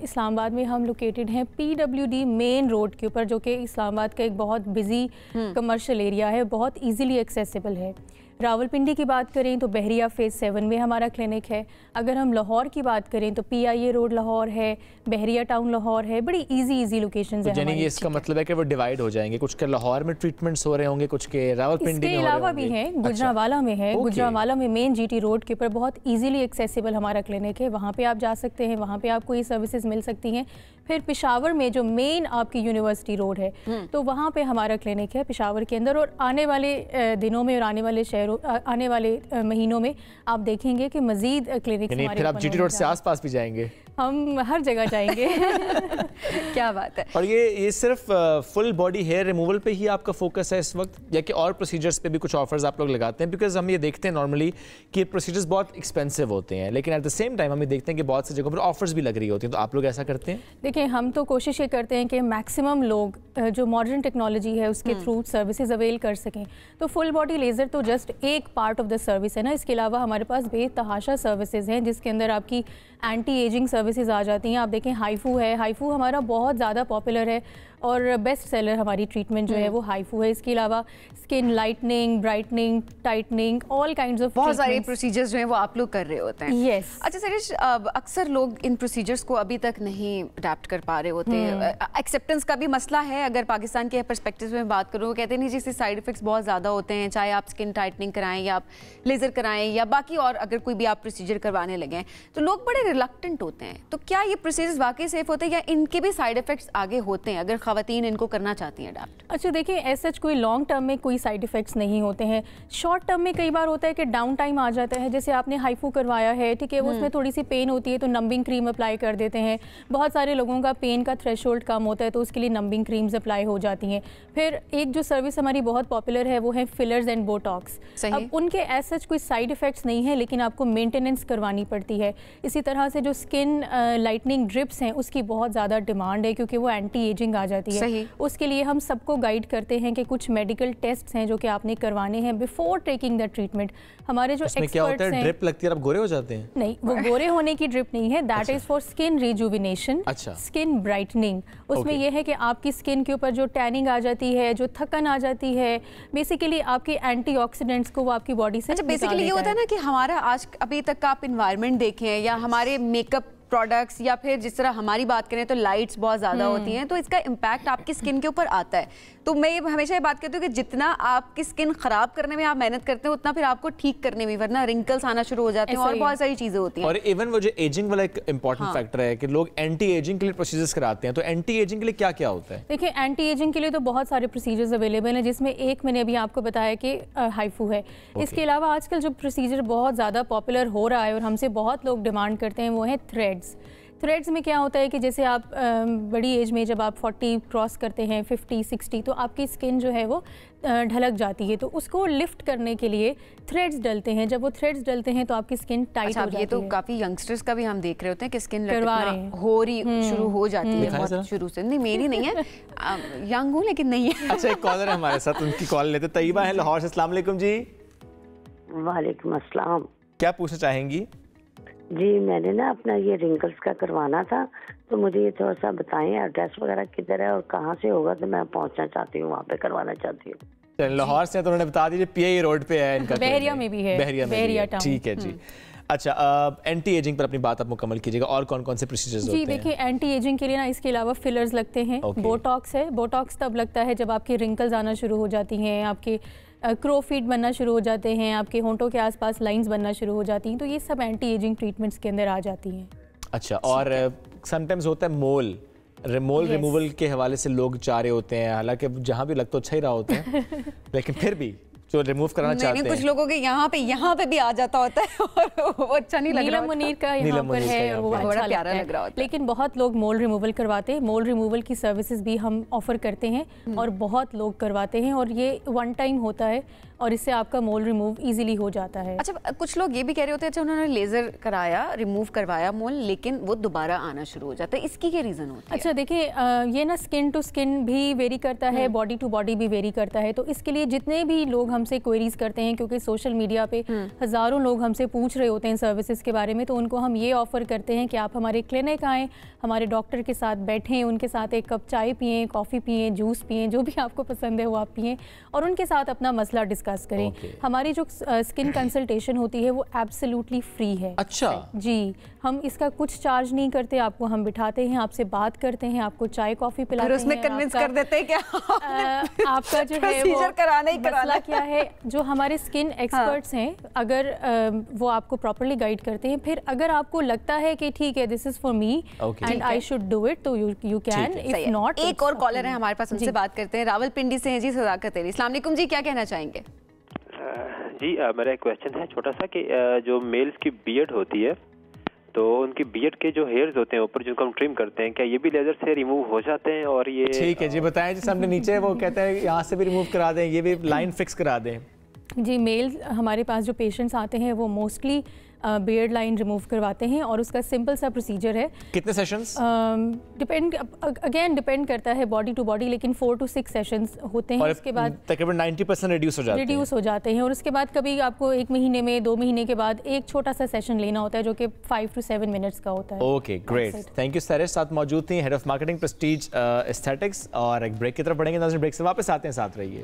इस्लामाबाद में हम लोकेटेड हैं PWD मेन रोड के ऊपर, जो कि इस्लामाबाद का एक बहुत बिजी कमर्शियल एरिया है, बहुत इजीली एक्सेसिबल है। रावलपिंडी की बात करें तो बहरिया फेज़ 7 में हमारा क्लिनिक है। अगर हम लाहौर की बात करें तो PIA रोड लाहौर है, बहरिया टाउन लाहौर है, बड़ी इजी लोकेशंस है। ये इसका मतलब है कि वो डिवाइड हो जाएंगे, कुछ के लाहौर में ट्रीटमेंट्स हो रहे होंगे, कुछ के रावलपिंडी में हो रहे होंगे। इसके अलावा भी हैं, गुजरांवाला में है। गुजरांवाला में मेन GT रोड के ऊपर बहुत ईजीली एक्सेसिबल हमारा क्लिनिक है, वहाँ पे आप जा सकते हैं, वहाँ पे आपको ये सर्विसेज मिल सकती हैं। फिर पेशावर में जो मेन आपकी यूनिवर्सिटी रोड है तो वहाँ पे हमारा क्लिनिक है पेशावर के अंदर। और आने वाले दिनों में और आने वाले महीनों में आप देखेंगे कि मजीद क्लिनिक हमारे। फिर आप GT रोड से आसपास भी जाएंगे? हम हर जगह जाएंगे। क्या बात है। और ये सिर्फ फुल बॉडी हेयर रिमूवल पे ही आपका फोकस है इस वक्त, या कि और प्रोसीजर्स पे भी कुछ ऑफर्स आप लोग लगाते हैं? बिकॉज हम ये देखते हैं नॉर्मली कि प्रोसीजर्स बहुत एक्सपेंसिव होते हैं, लेकिन एट द सेम टाइम हम ये देखते हैं कि बहुत सी जगहों पर ऑफर्स भी लग रही होती हैं। तो आप लोग ऐसा करते हैं? देखिए, हम तो कोशिश ये करते हैं कि मैक्सिमम लोग जो मॉडर्न टेक्नोलॉजी है उसके थ्रू सर्विसेज अवेल कर सकें। तो फुल बॉडी लेज़र तो जस्ट एक पार्ट ऑफ द सर्विस है ना। इसके अलावा हमारे पास बेतहाशा सर्विसेज हैं जिसके अंदर आपकी एंटी एजिंग सर्विसेज आ जाती हैं। आप देखें हाइफू है, हाइफू हमारा बहुत ज़्यादा पॉपुलर है और बेस्ट सेलर हमारी ट्रीटमेंट जो है वो हाइफू है। इसके अलावा skin lightening, brightening, tightening, all kinds of बहुत सारे प्रोसीजर्स जो हैं वो आप लोग कर रहे होते हैं। यस। अच्छा सरिश, अक्सर लोग इन प्रोसीजर्स को अभी तक नहीं अडैप्ट कर पा रहे होते हैं। एक्सेप्टेंस का भी मसला है। अगर पाकिस्तान के पर्सपेक्टिव में बात करूँ, वो कहते हैं जिससे साइड इफेक्ट्स बहुत ज़्यादा होते हैं, चाहे आप स्किन टाइटनिंग कराएं या आप लेज़र कराएं या बाकी और अगर कोई भी आप प्रोसीजर करवाने लगे तो लोग बड़े रिलक्टेंट होते हैं। तो क्या ये प्रोसीजर्स वाकई सेफ होते हैं या इनके भी साइड इफेक्ट्स आगे होते हैं अगर ख़वातीन इनको करना चाहती हैं अडैप्ट? अच्छा देखिए, ऐसा कोई लॉन्ग टर्म में कोई साइड इफेक्ट्स नहीं होते हैं। शॉर्ट टर्म में कई बार होता है कि डाउन टाइम आ जाता है। जैसे आपने हाइफू करवाया है, ठीक है, उसमें थोड़ी सी पेन होती है तो नंबिंग क्रीम अप्लाई कर देते हैं। बहुत सारे लोगों का पेन का थ्रेशोल्ड कम होता है तो उसके लिए नंबिंग क्रीम्स अप्लाई हो जाती हैं। फिर एक जो सर्विस हमारी बहुत पॉपुलर है वो है फिलर्स एंड बोटॉक्स। अब उनके ऐसा कोई साइड इफेक्ट्स नहीं है, लेकिन आपको मेंटेनेंस करवानी पड़ती है। इसी तरह से जो स्किन लाइटनिंग ड्रिप्स हैं उसकी बहुत ज़्यादा डिमांड है क्योंकि वो एंटी एजिंग आ जाती है। उसके लिए हम सबको गाइड करते हैं कि कुछ मेडिकल टेस्ट हैं जो कि आपने करवाने हैं बिफोर टेकिंग द ट्रीटमेंट। हमारे जो एक्सपर्ट्स हैं, ड्रिप लगती है, आप गोरे हो जाते हैं? नहीं, वो गोरे होने की ड्रिप नहीं है, that is for skin rejuvenation, skin brightening. उसमें यह है कि आपकी स्किन के ऊपर जो टैनिंग आ जाती है, जो थकन आ जाती है, बेसिकली आपके एंटीऑक्सीडेंट्स को वो आपकी बॉडी से। अच्छा, बेसिकली ये होता है ना कि हमारा आज अभी तक का आप इन्वायरमेंट देखें या हमारे मेकअप प्रोडक्ट्स या फिर जिस तरह हमारी बात करें तो लाइट्स बहुत ज़्यादा होती हैं, तो इसका इम्पैक्ट आपकी स्किन के ऊपर आता है। तो मैं ये हमेशा ये बात कहती हूँ कि जितना आपकी स्किन खराब करने में आप मेहनत करते हैं उतना फिर आपको ठीक करने में, वरना रिंकल्स आना शुरू हो जाते हैं और बहुत सारी चीज़ें होती हैं। और इवन वो जो एजिंग वाला एक इंपॉर्टेंट फैक्टर है कि लोग एंटी एजिंग के लिए प्रोसीजर्स कराते हैं, तो एंटी एजिंग के लिए क्या क्या होता है? देखिए, एंटी एजिंग के लिए तो बहुत सारे प्रोसीजर्स अवेलेबल हैं, जिसमें एक मैंने अभी आपको बताया कि हाइफू है। इसके अलावा आजकल जो प्रोसीजर बहुत ज़्यादा पॉपुलर हो रहा है और हमसे बहुत लोग डिमांड करते हैं वो है थ्रेड्स। थ्रेड्स में क्या होता है कि जैसे आप बड़ी एज में जब आप 40 क्रॉस करते हैं, 50, 60, तो आपकी स्किन जो है वो ढलक जाती है, तो उसको लिफ्ट करने के लिए थ्रेड्स डलते हैं। जब वो थ्रेड्स डलते हैं तो आपकी स्किन टाइट हो जाती है। ये तो काफी यंगस्टर्स का भी हम देख रहे होते हैं कि स्किन लटकना हो रही शुरू हो जाती है बहुत शुरू से। नहीं, मेरी नहीं है, यंग हूँ लेकिन नहीं है। अच्छा, एक कॉलर है हमारे साथ, उनकी कॉल लेते। तैयबा है लाहौर से। अस्सलाम वालेकुम जी। वालेकुम अस्सलाम। क्या पूछना चाहेंगी? जी, मैंने ना अपना ये रिंकल्स का करवाना था, तो मुझे ये थोड़ा सा बताएं एड्रेस वगैरह किधर है और कहाँ से होगा, तो मैं पहुँचना चाहती हूँ, वहाँ पे करवाना चाहती हूँ। लाहौर से तो उन्होंने बता दीजिए, पीआई रोड पे है इनका। बहरिया में भी है, बहरिया टाउन। ठीक है जी। अच्छा, एंटी एजिंग पर अपनी बात आप मुकम्मल कीजिएगा, और कौन कौन से प्रोसीजर्स होते हैं? जी देखिए, एंटी एजिंग के लिए ना इसके अलावा फिलर्स लगते हैं। बोटॉक्स है। बोटॉक्स तब लगता है जब आपकी रिंकल्स आना शुरू हो जाती हैं, आपके क्रो फीट बनना शुरू हो जाते हैं, आपके होंठों के आसपास लाइंस बनना शुरू हो जाती हैं, तो ये सब एंटी एजिंग ट्रीटमेंट्स के अंदर आ जाती हैं। अच्छा, और समटाइम्स होता है मोल रिमूवल के हवाले से लोग चाह रहे होते हैं, हालांकि जहाँ भी लग तो अच्छा ही रहा होता है लेकिन फिर भी जो रिमूव करना चाहते हैं, कुछ लोगों के यहाँ पे भी आ जाता होता है और वो अच्छा नहीं लग रहा। नीलम मुनीर का यहाँ पर है और वो बड़ा प्यारा लग रहा होता है। लेकिन बहुत लोग मोल रिमूवल करवाते हैं। मोल रिमूवल की सर्विसेज भी हम ऑफर करते हैं और बहुत लोग करवाते हैं, और ये वन टाइम होता है और इससे आपका मोल रिमूव इजीली हो जाता है। अच्छा, कुछ लोग ये भी कह रहे होते हैं, अच्छा उन्होंने लेजर कराया, रिमूव करवाया मोल, लेकिन वो दोबारा आना शुरू हो जाता है, इसकी क्या रीजन होती है? अच्छा देखिए, ये ना स्किन टू स्किन भी वेरी करता है, बॉडी टू बॉडी भी वेरी करता है, तो इसके लिए जितने भी लोग हमसे क्वेरीज करते हैं, क्योंकि सोशल मीडिया पे हज़ारों लोग हमसे पूछ रहे होते हैं सर्विसेज के बारे में, तो उनको हम ये ऑफर करते हैं कि आप हमारे क्लिनिक आएँ, हमारे डॉक्टर के साथ बैठें, उनके साथ एक कप चाय पिएँ, कॉफ़ी पिएँ, जूस पिएँ, जो भी आपको पसंद है वो आप पिएँ, और उनके साथ अपना मसला डिस्कस करें। हमारी जो स्किन कंसल्टेशन होती है वो एब्सोल्युटली फ्री है। अच्छा जी, हम इसका कुछ चार्ज नहीं करते, आपको हम बिठाते हैं, आपसे बात करते हैं, आपको चाय कॉफी पिलाते हैं, उसमें कन्विंस कर देते हैं क्या आपका जो है वो कराना ही मसला क्या है। जो हमारे स्किन एक्सपर्ट्स हैं, अगर वो आपको प्रॉपर्ली गाइड करते हैं, फिर अगर आपको लगता है कि ठीक है this is for me and I should do it, तो यू कैन, इफ नॉट। एक और कॉलर है हमारे पास, उनसे बात करते हैं। रावलपिंडी से हैं जी सदाकत अली। अस्सलाम वालेकुम जी, क्या कहना चाहेंगे? जी, मेरा एक क्वेश्चन है छोटा सा कि जो मेल्स की बियर्ड होती है, तो उनकी बियर्ड के जो हेयर्स होते हैं ऊपर, जिनको हम ट्रिम करते हैं, क्या ये भी लेजर से रिमूव हो जाते हैं? और ये ठीक है जी, बताएं। जैसे हमने नीचे वो कहते हैं यहाँ से भी रिमूव करा दें, ये भी लाइन फिक्स करा दें। जी, मेल हमारे पास जो पेशेंट्स आते हैं वो मोस्टली बियर्ड लाइन रिमूव करवाते हैं, और उसका सिंपल सा प्रोसीजर है। कितने सेशंस? डिपेंड करता है बॉडी टू बॉडी, लेकिन 4 to 6 सेशंस होते हैं। उसके बाद तकरीबन 90% रिड्यूस हो जाते हैं। और उसके बाद कभी आपको 1 महीने में, 2 महीने के बाद एक छोटा सा सेशन लेना होता है, जो कि 5 to 7 मिनट्स का होता है। Okay, great, thank you. Sir साथ मौजूद थी head of marketing Prestige aesthetics, और एक ब्रेक की तरफ बढ़ेंगे। नाज़रीन, ब्रेक से वापस आते हैं, साथ रहिए।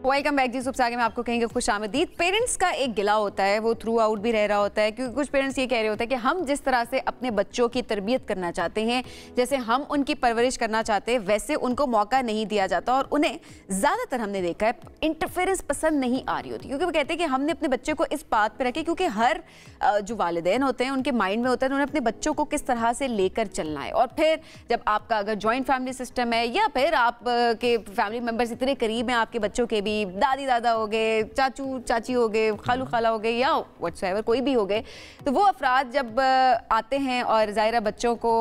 वेलकम बैक जी। सुबह आगे मैं आपको कहेंगे खुश आमदीद। पेरेंट्स का एक गिला होता है, वो थ्रू आउट भी रह रहा होता है, क्योंकि कुछ पेरेंट्स ये कह रहे होते हैं कि हम जिस तरह से अपने बच्चों की तरबियत करना चाहते हैं, जैसे हम उनकी परवरिश करना चाहते हैं, वैसे उनको मौका नहीं दिया जाता, और उन्हें ज़्यादातर हमने देखा है इंटरफेरेंस पसंद नहीं आ रही होती, क्योंकि वो कहते हैं कि हमने अपने बच्चे को इस बात पर रखे, क्योंकि हर जो वालिदैन होते हैं उनके माइंड में होता है उन्हें अपने बच्चों को किस तरह से लेकर चलना है। और फिर जब आपका अगर जॉइंट फैमिली सिस्टम है, या फिर आप के फैमिली मेम्बर्स इतने करीब हैं, आपके बच्चों के भी दादी दादा हो गए, चाचू चाची हो गए, खालू खाला हो गए, या व्हाट्सएवर कोई भी हो गए, तो वो अफराद जब आते हैं और ज़ाहिरा बच्चों को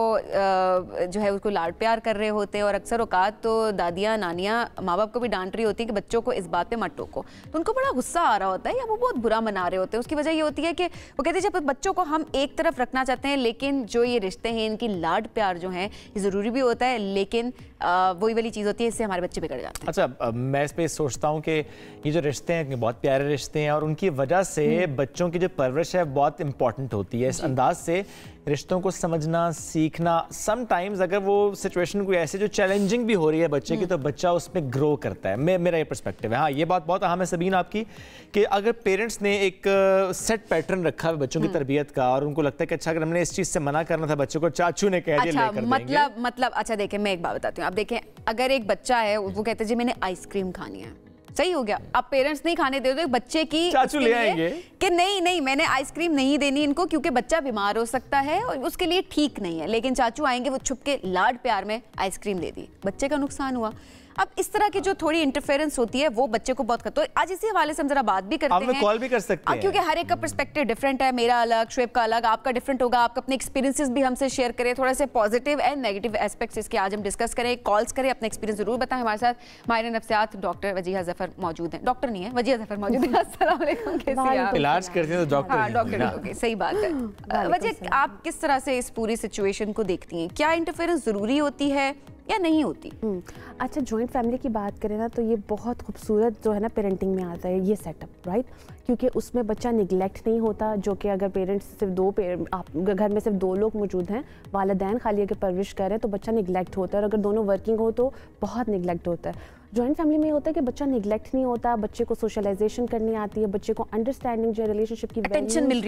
जो है उसको लाड प्यार कर रहे होते हैं, और अक्सर औकात तो दादियाँ नानियाँ माँ बाप को भी डांट रही होती है कि बच्चों को इस बात पे मत टोको, तो उनको बड़ा गुस्सा आ रहा होता है, या वो बहुत बुरा मना रहे होते हैं। उसकी वजह ये होती है कि वो कहते हैं जब बच्चों को हम एक तरफ रखना चाहते हैं, लेकिन जो ये रिश्ते हैं इनकी लाड प्यार जो है ज़रूरी भी होता है, लेकिन वही वाली चीज़ होती है, इससे हमारे बच्चे बिगड़ जाते हैं। अच्छा, मैं इस पर सोचता हूँ हूँ कि ये जो रिश्ते हैं बहुत प्यारे रिश्ते हैं और उनकी वजह से बच्चों की जो परवरिश है बहुत इंपॉर्टेंट होती है। इस अंदाज से रिश्तों को समझना, सीखना, समटाइम्स अगर वो सिचुएशन कोई ऐसे जो चैलेंजिंग भी हो रही है बच्चे की, तो बच्चा उसमें ग्रो करता है। मेरा ये पर्सपेक्टिव है। हाँ, ये बात बहुत अहम है सबीन आपकी कि अगर पेरेंट्स ने एक सेट पैटर्न रखा है बच्चों की तरबियत का और उनको लगता है कि अच्छा अगर हमने इस चीज़ से मना करना था बच्चों को, चाचू ने कह दिया लेकर देंगे। मतलब अच्छा देखिए, मैं एक बात बताती हूँ। अब देखें, अगर एक बच्चा है वो कहता है जी मैंने आइसक्रीम खानी है, सही हो गया। अब पेरेंट्स नहीं खाने दे दो बच्चे की, चाचू ले आएंगे कि नहीं मैंने आइसक्रीम नहीं देनी इनको क्योंकि बच्चा बीमार हो सकता है और उसके लिए ठीक नहीं है, लेकिन चाचू आएंगे, वो छुप के लाड प्यार में आइसक्रीम दे दी, बच्चे का नुकसान हुआ। अब इस तरह की जो थोड़ी इंटरफेरेंस होती है वो बच्चे को बहुत खतरा। आज इसी हवाले से हम जरा बात भी करते हैं, कॉल भी कर सकते हैं, क्योंकि हर एक का पर्सपेक्टिव डिफरेंट है। मेरा अलग, शुएब का अलग, आपका डिफरेंट होगा। आप अपने एक्सपीरियंसेस भी हमसे शेयर करें, थोड़ा से पॉजिटिव एंड नेगेटिव एस्पेक्ट्स इसके आज हम डिस्कस करें। कॉल्स करें, अपना एक्सपीरियंस जरूर बताएं। हमारे साथ माहिर नफ्सियात डॉक्टर वजीहा जफर मौजूद हैं। डॉक्टर नहीं है, वजीहा जफर मौजूद है। अस्सलाम वालेकुम, कैसी हैं आप? इलाज करते हैं तो डॉक्टर। हाँ, डॉक्टर होंगे, सही बात है। वजीहा, आप किस तरह से इस पूरी सिचुएशन को देखती हैं? क्या इंटरफेरेंस जरूरी होती है या नहीं होती? अच्छा, जॉइंट फैमिली की बात करें ना तो ये बहुत खूबसूरत जो है ना पेरेंटिंग में आता है ये सेटअप, राइट? क्योंकि उसमें बच्चा निगलेक्ट नहीं होता, जो कि अगर पेरेंट्स सिर्फ आप घर में सिर्फ 2 लोग मौजूद हैं, वालिदैन खाली अगर परवरिश कर रहे हैं तो बच्चा निगलेक्ट होता है, और अगर दोनों वर्किंग हो तो बहुत निगलेक्ट होता है। जॉइंट फैमिली में होता है कि बच्चा निगलेक्ट नहीं होता, बच्चे को सोशलाइजेशन करनी आती है, बच्चे को अंडरस्टैंडिंग जो रिलेशनशिप की अटेंशन मिल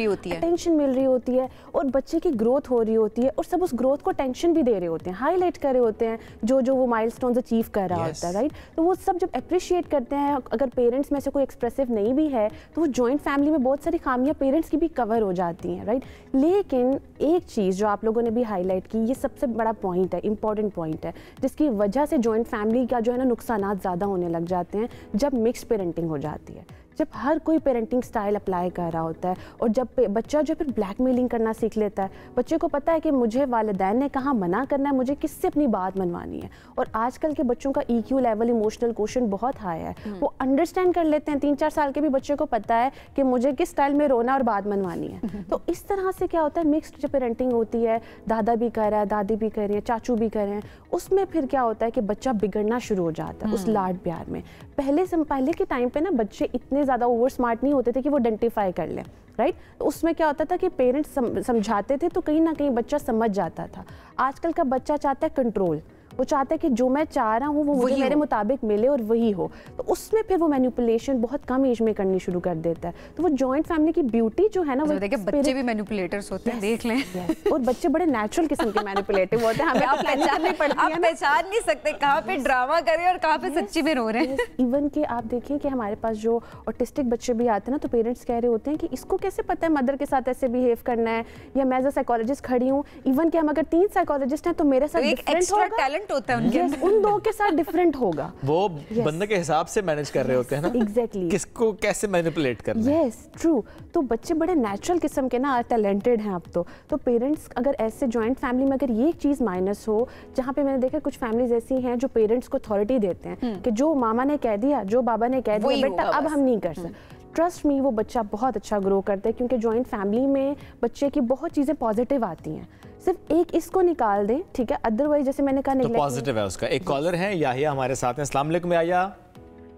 रही होती है और बच्चे की ग्रोथ हो रही होती है, और सब उस ग्रोथ को टेंशन भी दे रहे होते हैं, हाईलाइट कर रहे होते हैं जो वो माइलस्टोन्स अचीव कर रहा होता है, राइट? तो वो सब जब अप्रिशिएट करते हैं, अगर पेरेंट्स में से कोई एक्सप्रेसिव नहीं भी है तो वो जॉइंट फैमिली में बहुत सारी खामियां पेरेंट्स की भी कवर हो जाती हैं, राइट? लेकिन एक चीज़ जो आप लोगों ने भी हाईलाइट की, ये सबसे बड़ा पॉइंट है, इंपॉर्टेंट पॉइंट है, जिसकी वजह से जॉइंट फैमिली का जो है ना नुकसान ज़्यादा होने लग जाते हैं जब मिक्स्ड पेरेंटिंग हो जाती है, जब हर कोई पेरेंटिंग स्टाइल अप्लाई कर रहा होता है, और जब बच्चा जो फिर ब्लैकमेलिंग करना सीख लेता है। बच्चे को पता है कि मुझे वालिदैन ने कहा मना करना है, मुझे किससे अपनी बात मनवानी है। और आजकल के बच्चों का EQ लेवल, इमोशनल क्वोशेंट बहुत हाई है, वो अंडरस्टैंड कर लेते हैं। 3-4 साल के भी बच्चे को पता है कि मुझे किस स्टाइल में रोना और बात मनवानी है। तो इस तरह से क्या होता है, मिक्स्ड जो पेरेंटिंग होती है, दादा भी कर रहा है, दादी भी कर रही है, चाचू भी कर रहे हैं, उसमें फिर क्या होता है कि बच्चा बिगड़ना शुरू हो जाता है उस लाड प्यार में। पहले के टाइम पे ना बच्चे इतने ज़्यादा ओवर स्मार्ट नहीं होते थे कि वो आइडेंटिफाई कर लें, राइट? तो उसमें क्या होता था कि पेरेंट्स समझाते थे तो कहीं ना कहीं बच्चा समझ जाता था। आजकल का बच्चा चाहता है कंट्रोल, वो चाहता है कि जो मैं चाह रहा हूँ वो मुझे मेरे मुताबिक मिले और वही हो। तो उसमें फिर वो मैनिपुलेशन बहुत कम एज में करनी शुरू कर देता है। तो वो जॉइंट फैमिली की ब्यूटी जो है ना, वो देखिए बच्चे भी मैनिपुलेटर्स होते हैं, देख लें। और बच्चे बड़े नेचुरल किस्म के मैनिपुलेटिव होते हैं, हमें आप पहचान नहीं सकते कहाँ पे ड्रामा कर रहे हैं और कहाँ पे सच्ची में रो रहे हैं। इवन कि आप देखिए कि हमारे पास जो ऑटिस्टिक बच्चे भी आते हैं ना, तो पेरेंट्स कह रहे होते हैं कि इसको कैसे पता है मदर के साथ ऐसे बिहेव करना है, या मैं एज अ साइकोलॉजिस्ट खड़ी हूँ, इवन कि हम अगर 3 साइकोलॉजिस्ट हैं तो मेरे साथ डिफरेंट होगा, टैलेंट होता है उनके, उन 2 के साथ डिफरेंट होगा। वो बंदे के हिसाब से मैनेज कर रहे होते हैं ना, एग्जैक्टली, किसको कैसे मैनिपुलेट करना है। Yes, true. तो बच्चे बड़े नेचुरल किस्म के ना टैलेंटेड हैं अब तो पेरेंट्स अगर ऐसे जॉइंट फैमिली में अगर ये चीज़ माइनस हो, जहाँ पे मैंने देखा कुछ फैमिलीज ऐसी हैं जो पेरेंट्स को अथॉरिटी देते हैं कि जो मामा ने कह दिया, जो बाबा ने कह दिया, बेटा अब हम नहीं कर सकते। ट्रस्ट मी, वो बच्चा बहुत अच्छा ग्रो करता है, क्योंकि जॉइंट फैमिली में बच्चे की बहुत चीज़ें पॉजिटिव आती हैं। सिर्फ एक इसको निकाल दें, ठीक है, अदरवाइज जैसे मैंने कहा तो पॉजिटिव है उसका। एक कॉलर है याहिया हमारे साथ हैं। अस्सलाम वालेकुम याहिया।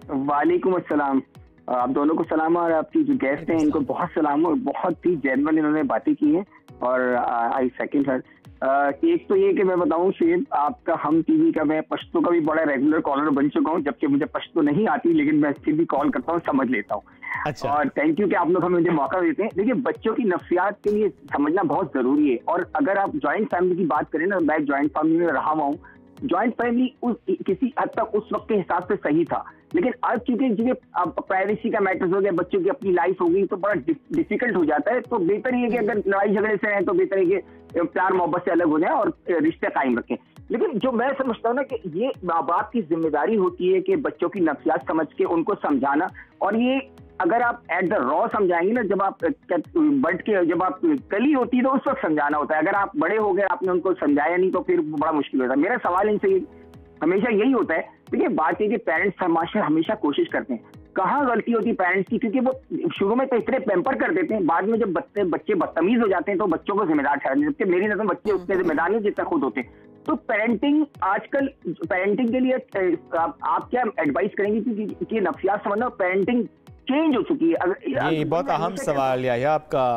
वालेकुम अस्सलाम। आप दोनों को सलाम, और आपकी जो गेस्ट हैं इनको बहुत सलाम, और बहुत ही जेन्युइन इन्होंने बातें की हैं, और आई सेकंड हर। एक तो ये कि मैं बताऊं शेब, आपका हम टीवी का मैं पश्तो का भी बड़ा रेगुलर कॉलर बन चुका हूं, जबकि मुझे पश्तो नहीं आती, लेकिन मैं फिर भी कॉल करता हूं, समझ लेता हूं। अच्छा। और थैंक यू कि आप लोग हमें मुझे मौका देते हैं। देखिए, बच्चों की नफ्सियात के लिए समझना बहुत जरूरी है। और अगर आप ज्वाइंट फैमिली की बात करें ना, मैं ज्वाइंट फैमिली में रहा हुआ हूँ, ज्वाइंट फैमिली किसी हद तक उस वक्त के हिसाब से सही था, लेकिन आज चूंकि अब प्राइवेसी का मैटर्स हो गया, बच्चों की अपनी लाइफ हो गई, तो बड़ा डिफिकल्ट हो जाता है। तो बेहतर ये कि अगर लड़ाई झगड़े से हैं तो बेहतर है कि प्यार मोहब्बत से अलग हो जाए और रिश्ते कायम रखें। लेकिन जो मैं समझता हूँ ना कि ये माँ बाप की जिम्मेदारी होती है कि बच्चों की नफ्सियात समझ के उनको समझाना, और ये अगर आप एट द रॉ समझाएंगे ना, जब आप बढ़ के जब आप कली होती है तो उस वक्त समझाना होता है। अगर आप बड़े हो गए, आपने उनको समझाया नहीं, तो फिर बड़ा मुश्किल होता है। मेरा सवाल इनसे हमेशा यही होता है, देखिए बात ये कि पेरेंट्स हमेशा कोशिश करते हैं, कहाँ गलती होती है पेरेंट्स की, क्योंकि वो शुरू में तो इतने पैम्पर कर देते हैं, बाद में जब बच्चे बदतमीज हो जाते हैं तो बच्चों को जिम्मेदार ठहराते हैं, जबकि मेरी नजर बच्चे उतने जिम्मेदार नहीं जितना खुद होते हैं। तो पेरेंटिंग आजकल पेरेंटिंग के लिए आप क्या एडवाइस करेंगे कि नफ्सियात समझना पेरेंटिंग चेंज हो चुकी है? अगर ये बहुत अहम सवाल है आपका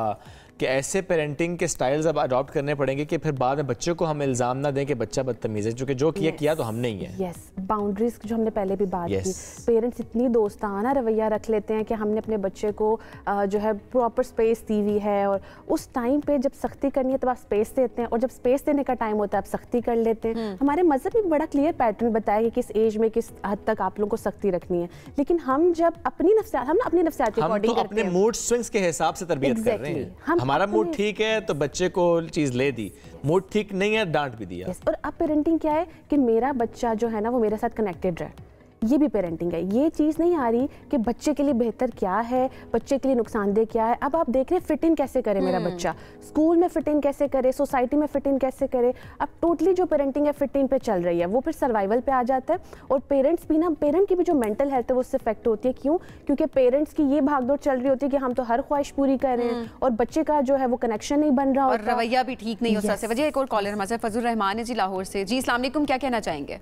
कि ऐसे पेरेंटिंग के स्टाइल्स अब अडॉप्ट करने पड़ेंगे कि फिर बाद में बच्चों को हम इल्ज़ाम ना दें कि बच्चा बदतमीज़ है, क्योंकि जो किया तो हमने ही है। यस, बाउंड्रीज जो हमने पहले भी बात की, पेरेंट्स इतनी दोस्ताना रवैया रख लेते हैं कि हमने अपने बच्चे को जो है प्रॉपर स्पेस दी हुई है, और उस टाइम पे जब सख्ती करनी है तो आप स्पेस देते हैं, और जब स्पेस देने का टाइम होता है आप सख्ती कर लेते हैं। हमारे मजहब में बड़ा क्लियर पैटर्न बताया कि किस एज में किस हद तक आप लोगों को सख्ती रखनी है, लेकिन हम जब अपनी नफ्सियात के अकॉर्डिंग करते हैं, अपने मूड स्विंग्स के हिसाब से तरबियत कर रहे हैं। हमारा मूड ठीक है तो बच्चे को चीज ले दी, मूड ठीक नहीं है डांट भी दिया। और अब पेरेंटिंग क्या है कि मेरा बच्चा जो है ना वो मेरे साथ कनेक्टेड रहे, ये भी पेरेंटिंग है। ये चीज़ नहीं आ रही कि बच्चे के लिए बेहतर क्या है, बच्चे के लिए नुकसानदेह क्या है। अब आप देख रहे हैं फिट इन कैसे करे मेरा बच्चा, स्कूल में फिट इन कैसे करे, सोसाइटी में फिट इन कैसे करे। अब टोटली जो पेरेंटिंग है फिट इन पे चल रही है, वो फिर सर्वाइवल पे आ जाता है। और पेरेंट्स भी ना, पेरेंट की भी जो मेंटल हेल्थ है वो उससे इफेक्ट होती है। क्यों? क्योंकि पेरेंट्स की ये भागदौड़ चल रही होती है कि हम तो हर ख्वाहिश पूरी कर रहे हैं, और बच्चे का जो है वो कनेक्शन नहीं बन रहा, और रवैया भी ठीक नहीं होता है। वजह एक और कॉलर हमारे फजल रहमान है जी लाहौर से। जी अस्सलाम वालेकुम, क्या कहना चाहेंगे?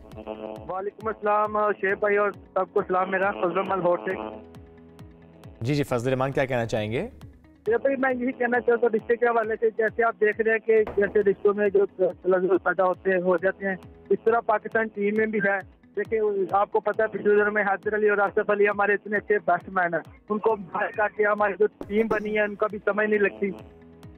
वालेकुम अस्सलाम शेख भाई और सबको सलाम, मेरा फजल रहमान लाहौर से। जी फजल रहमान, क्या कहना चाहेंगे? ये भाई मैं यही कहना चाहता हूँ रिश्ते के हवाले से, जैसे आप देख रहे हैं कि जैसे रिश्तों में जो पैदा हो जाते हैं, इस तरह पाकिस्तान टीम में भी है। देखिए आपको पता है पिछले दिनों में हैदर अली और आसिफ अली हमारे इतने अच्छे बैट्समैन हैं, उनको बाहर करके हमारी जो टीम बनी है उनका भी समझ नहीं लगती।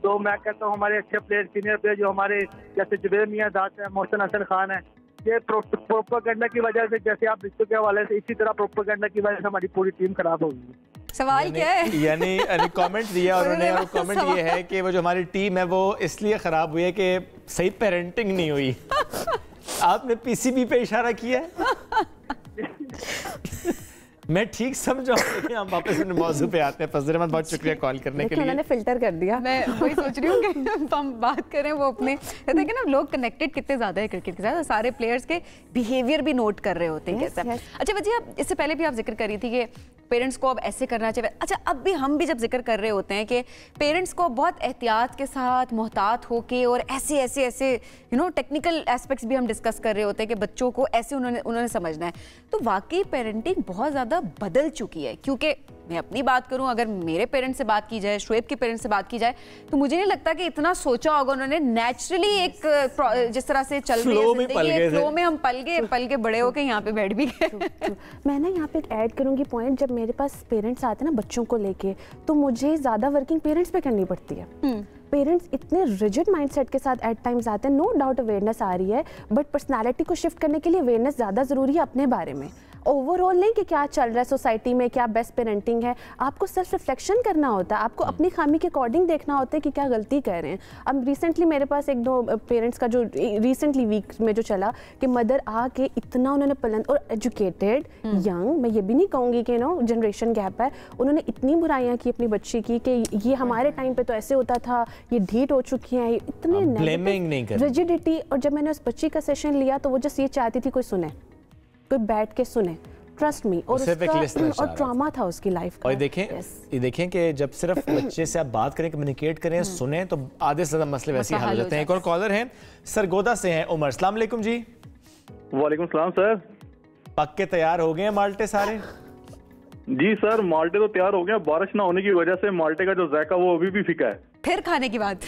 तो मैं कहता हूँ हमारे अच्छे प्लेयर, सीनियर प्लेयर जो हमारे जैसे जुबैर मियां दास है, मोहसिन हसन खान है, ये प्रोपेगेंडा की वजह से, जैसे आप रिश्तों के हवाले से, इसी तरह प्रोपेगेंडा की वजह से हमारी पूरी टीम खराब हो गई। सवाल क्या है? यानी कमेंट दिया उन्होंने, और कमेंट ये है कि वो जो हमारी टीम है वो इसलिए खराब हुई है कि सही पेरेंटिंग नहीं हुई। आपने पीसीबी पे इशारा किया है। मैं ठीक समझा, लेकिन हम वापस अपने मौजू पे आते हैं। फजल रहमान, बहुत शुक्रिया कॉल करने के लिए। मैंने फिल्टर कर दिया। मैं वही सोच रही हूँ कि हम बात करें वो अपने, देखिए ना लोग कनेक्टेड कितने ज़्यादा है क्रिकेट के साथ, सारे प्लेयर्स के बिहेवियर भी नोट कर रहे होते हैं कैसा। अच्छा वजह, आप इससे पहले भी आप जिक्र कर रही थी कि पेरेंट्स को अब ऐसे करना चाहिए। अच्छा अब भी हम भी जब जिक्र कर रहे होते हैं कि पेरेंट्स को बहुत एहतियात के साथ, मोहतात होके, और ऐसे ऐसे ऐसे टेक्निकल एस्पेक्ट्स भी हम डिस्कस कर रहे होते हैं कि बच्चों को ऐसे उन्होंने समझना है। तो वाकई पेरेंटिंग बहुत ज़्यादा बदल चुकी है। क्योंकि मैं अपनी बात करूं, अगर मेरे पेरेंट्स से बात की जाए, शुएब के पेरेंट्स से बात की जाए, तो मुझे नहीं लगता कि इतना सोचा होगा उन्होंने। नेचुरली एक जिस तरह से चल रही है फ्लो में हम पल के बड़े होके यहाँ पे बैठ भी गए। मैं ना यहाँ पे एक ऐड करूँगी पॉइंट, जब मेरे पास पेरेंट्स आते हैं ना बच्चों को लेके, तो मुझे ज़्यादा वर्किंग पेरेंट्स पे करनी पड़ती है। पेरेंट्स इतने रिजिड माइंडसेट के साथ एट टाइम्स आते हैं। नो डाउट अवेयरनेस आ रही है, बट पर्सनालिटी को शिफ्ट करने के लिए अवेयरनेस ज़्यादा ज़रूरी है अपने बारे में। ओवरऑल नहीं कि क्या चल रहा है सोसाइटी में, क्या बेस्ट पेरेंटिंग है। आपको सेल्फ रिफ्लेक्शन करना होता है, आपको अपनी खामी के अकॉर्डिंग देखना होता है कि क्या गलती कर रहे हैं। अब रिसेंटली मेरे पास एक दो पेरेंट्स का जो रिसेंटली वीक में जो चला कि मदर आके इतना उन्होंने पलंद और एजुकेटेड यंग, मैं ये भी नहीं कहूँगी कि जनरेशन गैप है, उन्होंने इतनी बुराइयाँ की अपनी बच्ची की कि ये हमारे टाइम पे तो ऐसे होता था, ये ढीठ हो चुकी हैं, इतने रिजिडिटी। और जब मैंने उस बच्ची का सेशन लिया तो वो जस्ट ये चाहती थी कोई सुने, कोई बैठ के सुने, ट्रस्ट मी। और ट्रॉमा था उसकी लाइफ का। और ये देखें कि जब सिर्फ बच्चे से आप बात करें, कम्युनिकेट करें, सुने, तो आधे से ज्यादा मसले वैसे ही हल हो जाते हैं। एक और कॉलर हैं, सरगोदा से हैं उमर। अस्सलाम वालेकुम जी। वालेकुम सलाम सर। पक्के तैयार हो गए हैं माल्टे सारे? जी सर, माल्टे तो तैयार हो गया। बारिश ना होने की वजह से माल्टे का जो जायका वो अभी भी फीका है। फिर खाने की बात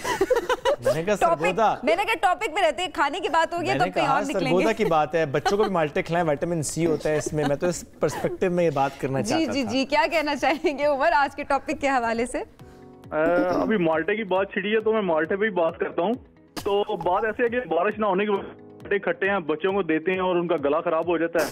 मैंने कहा टॉपिक में रहते हैं, खाने की बात होगी तो कहीं और निकलेंगे। सरगोदा की बात है, बच्चों को भी माल्टे खिलाएं, विटामिन सी होता है इसमें। मैं तो इस पर्सपेक्टिव में ये बात करना चाहता था। जी क्या कहना चाहेंगे उमर आज के टॉपिक के हवाले से? अभी माल्टे की बात छिड़ी है तो मैं माल्टे पे ही बात करता हूँ। तो बात ऐसे है कि बारिश ना होने की वजह खट्टे हैं, बच्चों को देते हैं और उनका गला खराब हो जाता है,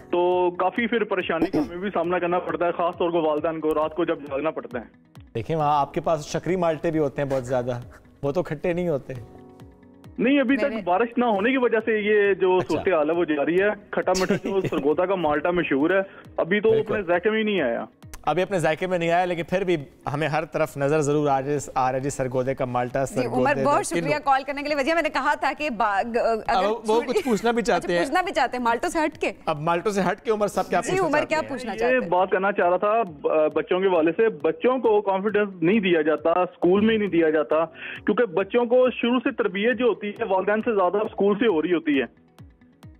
तो काफी फिर परेशानी का हमें भी सामना करना पड़ता है, खास तौर को वालिदैन को रात को जब जागना पड़ता है। देखिए वहाँ आपके पास शक्करी माल्टे भी होते हैं बहुत ज्यादा, वो तो खट्टे नहीं होते। नहीं, अभी तक बारिश ना होने की वजह से ये जो सूरत हाल है वो जारी है। खट्टा मीठा जो सरगोदा का माल्टा मशहूर है, अभी तो अपने ज़ायके में ही नहीं आया। अभी अपने जायके में नहीं आया, लेकिन फिर भी हमें हर तरफ नजर जरूर आ रहा है जी। सरगोदे का माल्टा, सरगोदे। उमर, बहुत शुक्रिया कॉल करने के लिए। वजह मैंने कहा था कि वो कुछ पूछना भी चाहते हैं। पूछना भी चाहते हैं माल्टो से हट के। अब माल्टो से हट के उमर साहब क्या पूछना उमर क्या पूछना चाहते हैं? बात करना चाह रहा था बच्चों के वाले से। बच्चों को कॉन्फिडेंस नहीं दिया जाता, स्कूल में ही नहीं दिया जाता, क्योंकि बच्चों को शुरू से तरबियत जो होती है वालिदैन से ज्यादा स्कूल से हो रही होती है।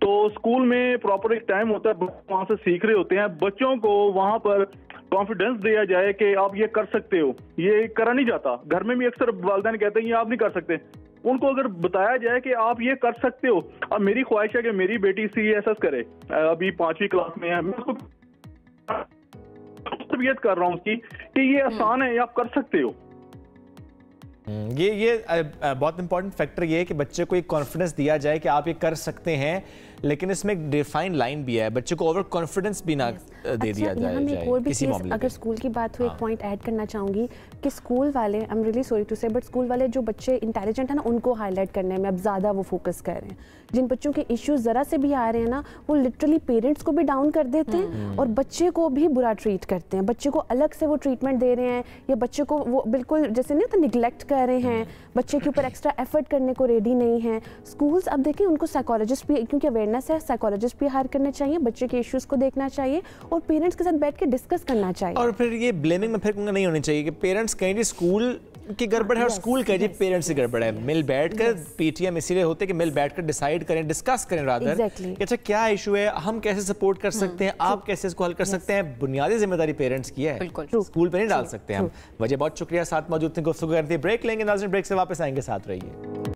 तो स्कूल में प्रॉपर एक टाइम होता है, वहां से सीख रहे होते हैं। बच्चों को वहां पर कॉन्फिडेंस दिया जाए कि आप ये कर सकते हो, ये करा नहीं जाता। घर में भी अक्सर वालिदैन कहते हैं ये आप नहीं कर सकते। उनको अगर बताया जाए कि आप ये कर सकते हो। अब मेरी ख्वाहिश है कि मेरी बेटी CSS करे, अभी 5वीं क्लास में है, मैं उसको तरबियत कर रहा हूँ उसकी कि ये आसान है, ये आप कर सकते हो। ये बहुत इंपॉर्टेंट फैक्टर ये है कि बच्चे को एक कॉन्फिडेंस दिया जाए कि आप ये कर सकते हैं, लेकिन इसमें एक डिफाइन लाइन भी है, बच्चे को ओवर कॉन्फिडेंस भी ना दे दिया जाए किसी मामले में। अगर स्कूल की बात हुई, एक पॉइंट ऐड करना चाहूँगी कि स्कूल वाले, I am really sorry to say, but school वाले जो बच्चे इंटेलिजेंट है ना, उनको हाईलाइट करने में अब ज़्यादा वो फोकस कर रहे हैं। जिन बच्चों के इश्यूज ज़रा से भी आ रहे हैं ना, वो लिटरली पेरेंट्स को भी डाउन कर देते हैं और बच्चे को भी बुरा ट्रीट करते हैं। बच्चे को अलग से वो ट्रीटमेंट दे रहे हैं, या बच्चे को वो बिल्कुल जैसे नहीं तो निगलेक्ट कर रहे हैं, बच्चे के ऊपर एक्स्ट्रा एफर्ट करने को रेडी नहीं है। स्कूल्स अब देखिए उनको साइकोलॉजिस्ट भी, क्योंकि अवेयरनेस है, साइकोलॉजिस्ट भी हायर करने चाहिए, बच्चे के इश्यूज को देखना चाहिए और पेरेंट्स के साथ बैठ के डिस्कस करना चाहिए। और फिर ये ब्लेमिंग में फिर नहीं होनी चाहिए कि पेरेंट्स कहें जी स्कूल की गड़बड़ है और स्कूल कहे जी पेरेंट्स की गड़बड़ है। मिल बैठकर PTM इसीलिए होते कि मिल बैठकर डिसाइड करें, डिस्कस करें रादर कि अच्छा क्या इशू है, हम कैसे सपोर्ट कर सकते हैं, आप कैसे इसको हल कर सकते हैं। बुनियादी जिम्मेदारी पेरेंट्स की है, स्कूल पे नहीं डाल सकते हम। वजह बहुत शुक्रिया, साथ मौजूद थे, गुफ्तगू करते हैं। ब्रेक लेंगे नाज़रीन, ब्रेक से वापस आएंगे, साथ रहिए।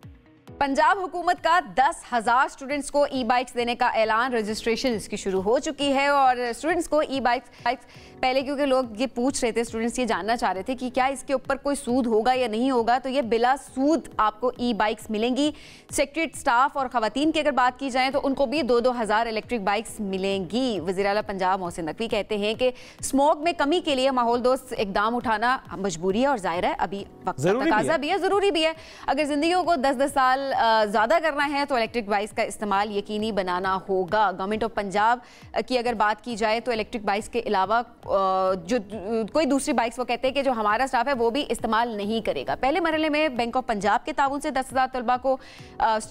पंजाब हुकूमत का 10,000 स्टूडेंट्स को ई-बाइक्स देने का ऐलान, रजिस्ट्रेशन इसकी शुरू हो चुकी है। और स्टूडेंट्स को ई-बाइक्स पहले, क्योंकि लोग ये पूछ रहे थे, स्टूडेंट्स ये जानना चाह रहे थे कि क्या इसके ऊपर कोई सूद होगा या नहीं होगा, तो ये बिला सूद आपको ई-बाइक्स मिलेंगी। सेक्रेटरीट स्टाफ और खवातीन की अगर बात की जाए तो उनको भी 2-2 हज़ार इलेक्ट्रिक बाइक्स मिलेंगी। वज़ीर आला पंजाब मोहसिन नकवी कहते हैं कि स्मोक में कमी के लिए माहौल दोस्त इकदाम उठाना मजबूरी है और जाहिर है अभी वक्त का तकाजा भी है, ज़रूरी भी है। अगर जिंदगियों को 10-10 साल ज़्यादा करना है तो इलेक्ट्रिक बाइक्स का इस्तेमाल यकीनी बनाना होगा। गवर्नमेंट ऑफ पंजाब की अगर बात की जाए तो इलेक्ट्रिक बाइक्स के अलावा जो कोई दूसरी बाइक्स वो कहते हैं कि जो हमारा स्टाफ है वो भी इस्तेमाल नहीं करेगा। पहले मरहले में बैंक ऑफ पंजाब के ताउन से 10,000 तलबा को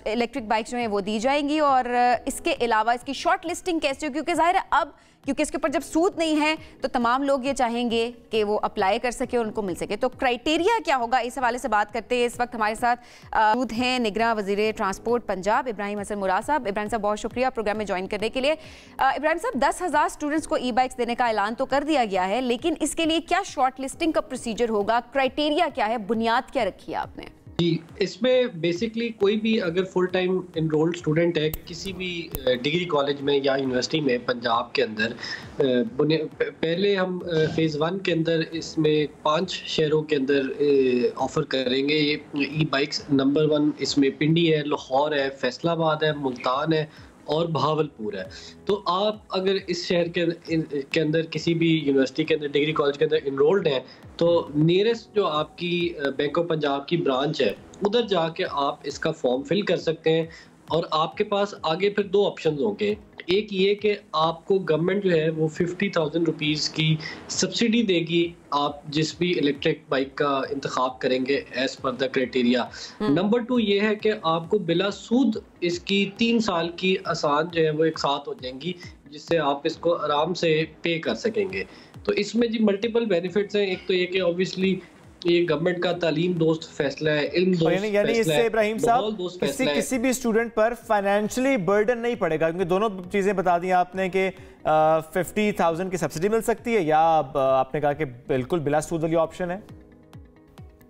इलेक्ट्रिक बाइक्स जो हैं वो दी जाएंगी। और इसके अलावा इसकी शॉर्ट लिस्टिंग कैसे हो, क्योंकि जाहिर है अब क्योंकि इसके ऊपर जब सूद नहीं है तो तमाम लोग ये चाहेंगे कि वो अप्लाई कर सके और उनको मिल सके। तो क्राइटेरिया क्या होगा, इस हवाले से बात करते हैं। इस वक्त हमारे साथ मौजूद हैं निगरां वज़ीर ट्रांसपोर्ट पंजाब इब्राहिम हसन मुराद साहब। इब्राहिम साहब बहुत शुक्रिया प्रोग्राम में ज्वाइन करने के लिए। इब्राहिम साहब, 10,000 स्टूडेंट्स को ई-बाइक्स देने का ऐलान तो कर दिया गया है, लेकिन इसके लिए क्या शॉर्ट लिस्टिंग का प्रोसीजर होगा, क्राइटेरिया क्या है, बुनियाद क्या रखी है आपने? जी, इसमें बेसिकली कोई भी अगर फुल टाइम इनरोल्ड स्टूडेंट है किसी भी डिग्री कॉलेज में या यूनिवर्सिटी में पंजाब के अंदर, पहले हम फेज़ 1 के अंदर इसमें 5 शहरों के अंदर ऑफ़र करेंगे ये ई-बाइक्स। नंबर 1 इसमें पिंडी है, लाहौर है, फैसलाबाद है, मुल्तान है और बहावलपुर है। तो आप अगर इस शहर के अंदर किसी भी यूनिवर्सिटी के अंदर, डिग्री कॉलेज के अंदर इनरोल्ड हैं तो नियरेस्ट जो आपकी बैंक ऑफ पंजाब की ब्रांच है उधर जाके आप इसका फॉर्म फिल कर सकते हैं। और आपके पास आगे फिर 2 ऑप्शंस होंगे। एक ये कि आपको गवर्नमेंट जो है वो 50,000 रुपीज़ की सब्सिडी देगी आप जिस भी इलेक्ट्रिक बाइक का इंतखाब करेंगे as per the criteria. Number 2 ये है कि आपको बिला सूद इसकी 3 साल की आसान जो है वो एक साथ हो जाएंगी, जिससे आप इसको आराम से पे कर सकेंगे। तो इसमें जी मल्टीपल बेनिफिट्स हैं। एक तो ये कि ऑब्वियसली ये गवर्नमेंट का तालीम दोस्त फैसला है, इल्म दोस्त फैसला है। यानी इससे इब्राहिम साहब किसी भी स्टूडेंट पर फाइनेंशियली बर्डन नहीं पड़ेगा, क्योंकि दोनों चीजें बता दी आपने कि 50,000 की सब्सिडी मिल सकती है या आपने कहा कि बिल्कुल बिला सूद वाली ऑप्शन है।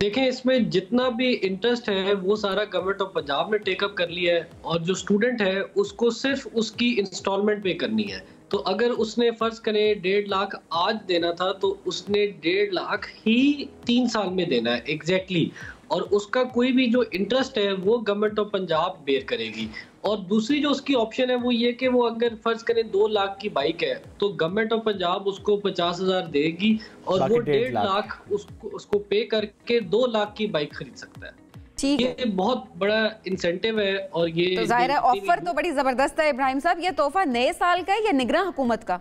देखें, इसमें जितना भी इंटरेस्ट है वो सारा गवर्नमेंट ऑफ पंजाब ने टेकअप कर लिया है और जो स्टूडेंट है उसको सिर्फ उसकी इंस्टॉलमेंट पे करनी है। तो अगर उसने फर्ज करें 1.5 लाख आज देना था तो उसने 1.5 लाख ही 3 साल में देना है एग्जैक्टली। और उसका कोई भी जो इंटरेस्ट है वो गवर्नमेंट ऑफ पंजाब बेयर करेगी। और दूसरी जो उसकी ऑप्शन है वो ये कि वो अगर फर्ज करें 2 लाख की बाइक है तो गवर्नमेंट ऑफ पंजाब उसको 50,000 देगी और वो 1.5 लाख उसको पे करके 2 लाख की बाइक खरीद सकता है। ठीक है, ये बहुत बड़ा इंसेंटिव है और ये तो जाहिर है ऑफर तो बड़ी जबरदस्त है। इब्राहिम साहब, ये तोहफा नए साल का है या निगरां हुकूमत का?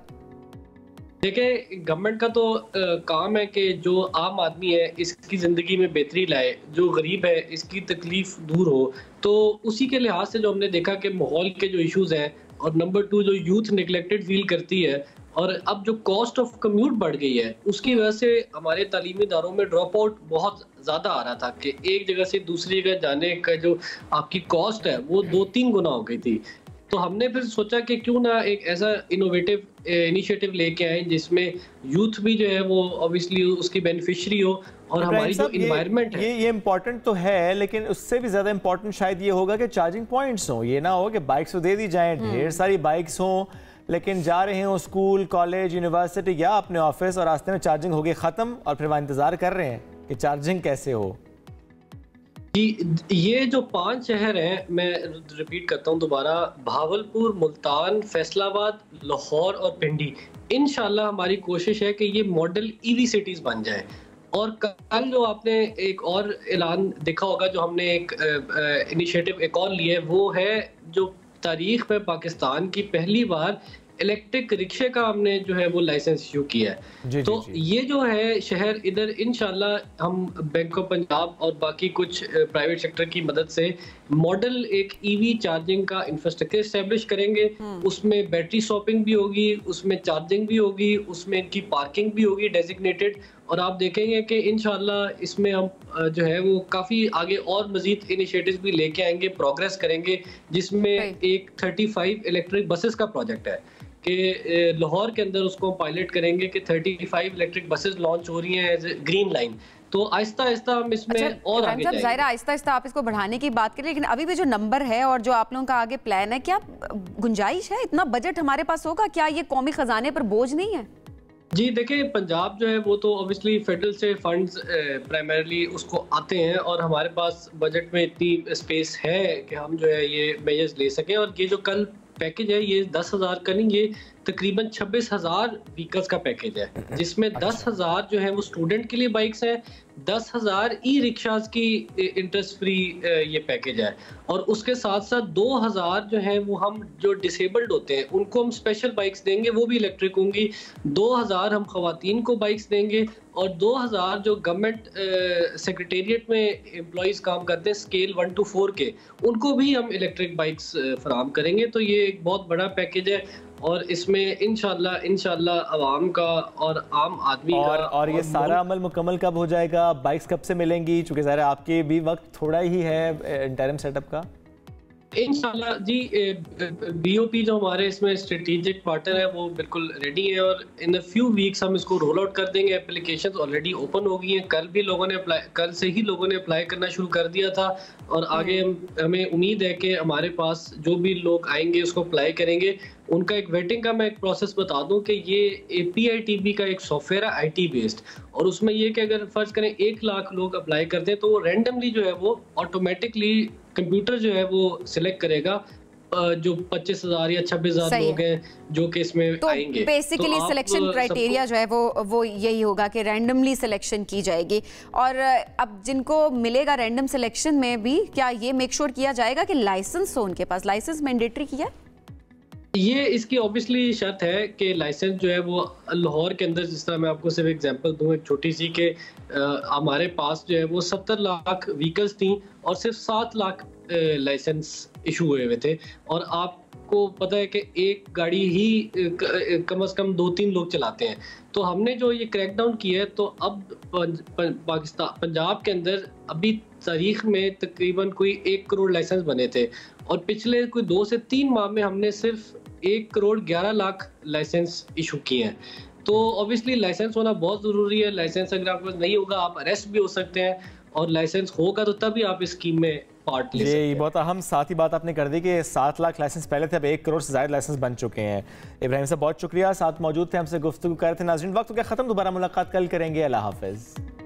देखिए, गवर्नमेंट का तो काम है कि जो आम आदमी है इसकी ज़िंदगी में बेहतरी लाए, जो गरीब है इसकी तकलीफ दूर हो। तो उसी के लिहाज से जो हमने देखा कि माहौल के जो इश्यूज़ हैं, और नंबर 2 जो यूथ नेग्लेक्टेड फील करती है, और अब जो कॉस्ट ऑफ कम्यूट बढ़ गई है उसकी वजह से हमारे तालीमी इदारों में ड्रॉप आउट बहुत ज़्यादा आ रहा था कि एक जगह से दूसरी जगह जाने का जो आपकी कॉस्ट है वो 2-3 गुना हो गई थी। तो हमने फिर सोचा कि क्यों ना एक ऐसा इनोवेटिव इनिशिएटिव लेके आए जिसमें यूथ भी जो है वो ऑब्वियसली उसकी बेनिफिशियरी हो, और हमारी जो इन्वायरमेंट है ये इम्पोर्टेंट तो है, लेकिन उससे भी ज़्यादा इम्पोर्टेंट शायद ये होगा कि चार्जिंग पॉइंट्स हों। ये ना हो कि बाइक्स तो दे दी जाएं, ढेर सारी बाइक्स हों, लेकिन जा रहे हो स्कूल, कॉलेज, यूनिवर्सिटी या अपने ऑफिस और रास्ते में चार्जिंग हो गई ख़त्म और फिर वहाँ इंतज़ार कर रहे हैं कि चार्जिंग कैसे हो। ये जो 5 शहर हैं, मैं रिपीट करता हूँ दोबारा, भावलपुर, मुल्तान, फैसलाबाद, लाहौर और पिंडी, इंशाल्लाह हमारी कोशिश है कि ये मॉडल ईवी सिटीज़ बन जाए। और कल जो आपने एक और ऐलान देखा होगा, जो हमने एक इनिशिएटिव एक और लिया है, वो है जो तारीख में पाकिस्तान की पहली बार इलेक्ट्रिक रिक्शे का हमने जो है वो लाइसेंस इशू किया है। तो ये जो है शहर इधर इंशाल्लाह हम बैंक ऑफ पंजाब और बाकी कुछ प्राइवेट सेक्टर की मदद से मॉडल एक ईवी चार्जिंग का इंफ्रास्ट्रक्चर एस्टेब्लिश करेंगे। उसमें बैटरी स्वैपिंग भी होगी, उसमें चार्जिंग भी होगी, उसमें इनकी पार्किंग भी होगी डेजिग्नेटेड। और आप देखेंगे कि इंशाल्लाह इसमें हम जो है वो काफ़ी आगे और मजीद इनिशिएटिव्स भी लेके आएंगे, प्रोग्रेस करेंगे, जिसमें एक 35 इलेक्ट्रिक बसेस का प्रोजेक्ट है कि लाहौर के अंदर उसको पायलट करेंगे कि 35 इलेक्ट्रिक बसेस लॉन्च हो रही हैं एज ग्रीन लाइन। तो आहिस्ता आहिस्ता हम इसमें और आगे जाएंगे। ज़ाहिर आहिस्ता आहिस्ता आप इसको बढ़ाने की बात करें, लेकिन अभी भी जो नंबर है और जो आप लोगों का आगे प्लान है, क्या गुंजाइश है? इतना बजट हमारे पास होगा? क्या ये कौमी खजाने पर बोझ नहीं है? जी देखिए, पंजाब जो है वो तो ऑब्वियसली फेडरल से फंड्स प्राइमरीली उसको आते हैं, और हमारे पास बजट में इतनी स्पेस है कि हम जो है ये मेजर्स ले सकें। और ये जो कल पैकेज है ये 10,000 का नहीं, ये तकरीबन 26,000 व्हीकल्स का पैकेज है, जिसमें 10,000 जो है वो स्टूडेंट के लिए बाइक्स हैं, 10,000 ई रिक्शाज की इंटरेस्ट फ्री ये पैकेज है, और उसके साथ साथ 2,000 जो है वो हम जो डिसेबल्ड होते हैं उनको हम स्पेशल बाइक्स देंगे, वो भी इलेक्ट्रिक होंगी। 2,000 हम खवातीन को बाइक्स देंगे, और 2,000 जो गवर्नमेंट सेक्रेटेरिएट में एम्प्लॉइज काम करते हैं स्केल 1 to 4 के, उनको भी हम इलेक्ट्रिक बाइक्स फराहम करेंगे। तो ये एक बहुत बड़ा पैकेज है, और इसमें इंशाल्लाह अवाम का और आम आदमी का और ये सारा अमल मुकम्मल कब हो जाएगा? बाइक्स कब से मिलेंगी? चूंकि ज़ाहिर आपके भी वक्त थोड़ा ही है इंटरिम सेटअप का। इंशाल्लाह जी, बीओपी जो हमारे इसमें स्ट्रेटेजिक पार्टनर है वो बिल्कुल रेडी है, और इन अ फ्यू वीक्स हम इसको रोल आउट कर देंगे। एप्लीकेशंस ऑलरेडी ओपन हो गई हैं, कल से ही लोगों ने अप्लाई करना शुरू कर दिया था, और आगे हमें उम्मीद है कि हमारे पास जो भी लोग आएंगे उसको अप्लाई करेंगे। उनका एक वेटिंग का मैं एक प्रोसेस बता दूं कि ये PITB का एक सॉफ्टवेयर है IT बेस्ड, और उसमें ये कि अगर फर्ज करें 1 लाख लोग अप्लाई करते हैं तो वो रैंडमली जो है वो ऑटोमेटिकली कंप्यूटर जो है वो सिलेक्ट करेगा जो 25,000 या 26,000 लोग हैं जो कि इसमें तो आएंगे। बेसिकली सिलेक्शन क्राइटेरिया जो है वो यही होगा कि रैंडमली सिलेक्शन की जाएगी। और अब जिनको मिलेगा रैंडम सिलेक्शन में भी क्या ये मेक श्योर किया जाएगा कि लाइसेंस हो उनके पास? लाइसेंस मैंडेटरी किया है? ये इसकी ऑब्वियसली शर्त है कि लाइसेंस जो है वो लाहौर के अंदर, जिस तरह मैं आपको सिर्फ एग्जांपल दूं एक छोटी सी, कि हमारे पास जो है वो 70 लाख व्हीकल्स थी और सिर्फ 7 लाख लाइसेंस इशू हुए थे, और आपको पता है कि एक गाड़ी ही कम से कम 2-3 लोग चलाते हैं। तो हमने जो ये क्रैकडाउन किया है, तो अब पंजाब के अंदर अभी तारीख में तकरीबन कोई 1 करोड़ लाइसेंस बने थे, और पिछले कोई 2 से 3 माह में हमने सिर्फ 1 करोड़ 11 लाख लाइसेंस इशू किए हैं। तो ऑब्वियसली लाइसेंस होना बहुत ज़रूरी है। लाइसेंस अगर आपके पास नहीं होगा आप अरेस्ट भी हो सकते हैं, और लाइसेंस होगा तो तभी आप इस स्कीम में पार्ट ले सकते हैं। ये बहुत अहम साथ ही बात आपने कर दी कि 7 लाख लाइसेंस पहले थे, अब 1 करोड़ से ज़्यादा लाइसेंस बन चुके हैं। इब्राहिम साहब बहुत शुक्रिया, साथ मौजूद थे, हमसे गुफ्तगू कर रहे थे। नाज़रीन, वक्त हो गया ख़त्म, दोबारा मुलाकात कल करेंगे। अल्लाह हाफ़िज़।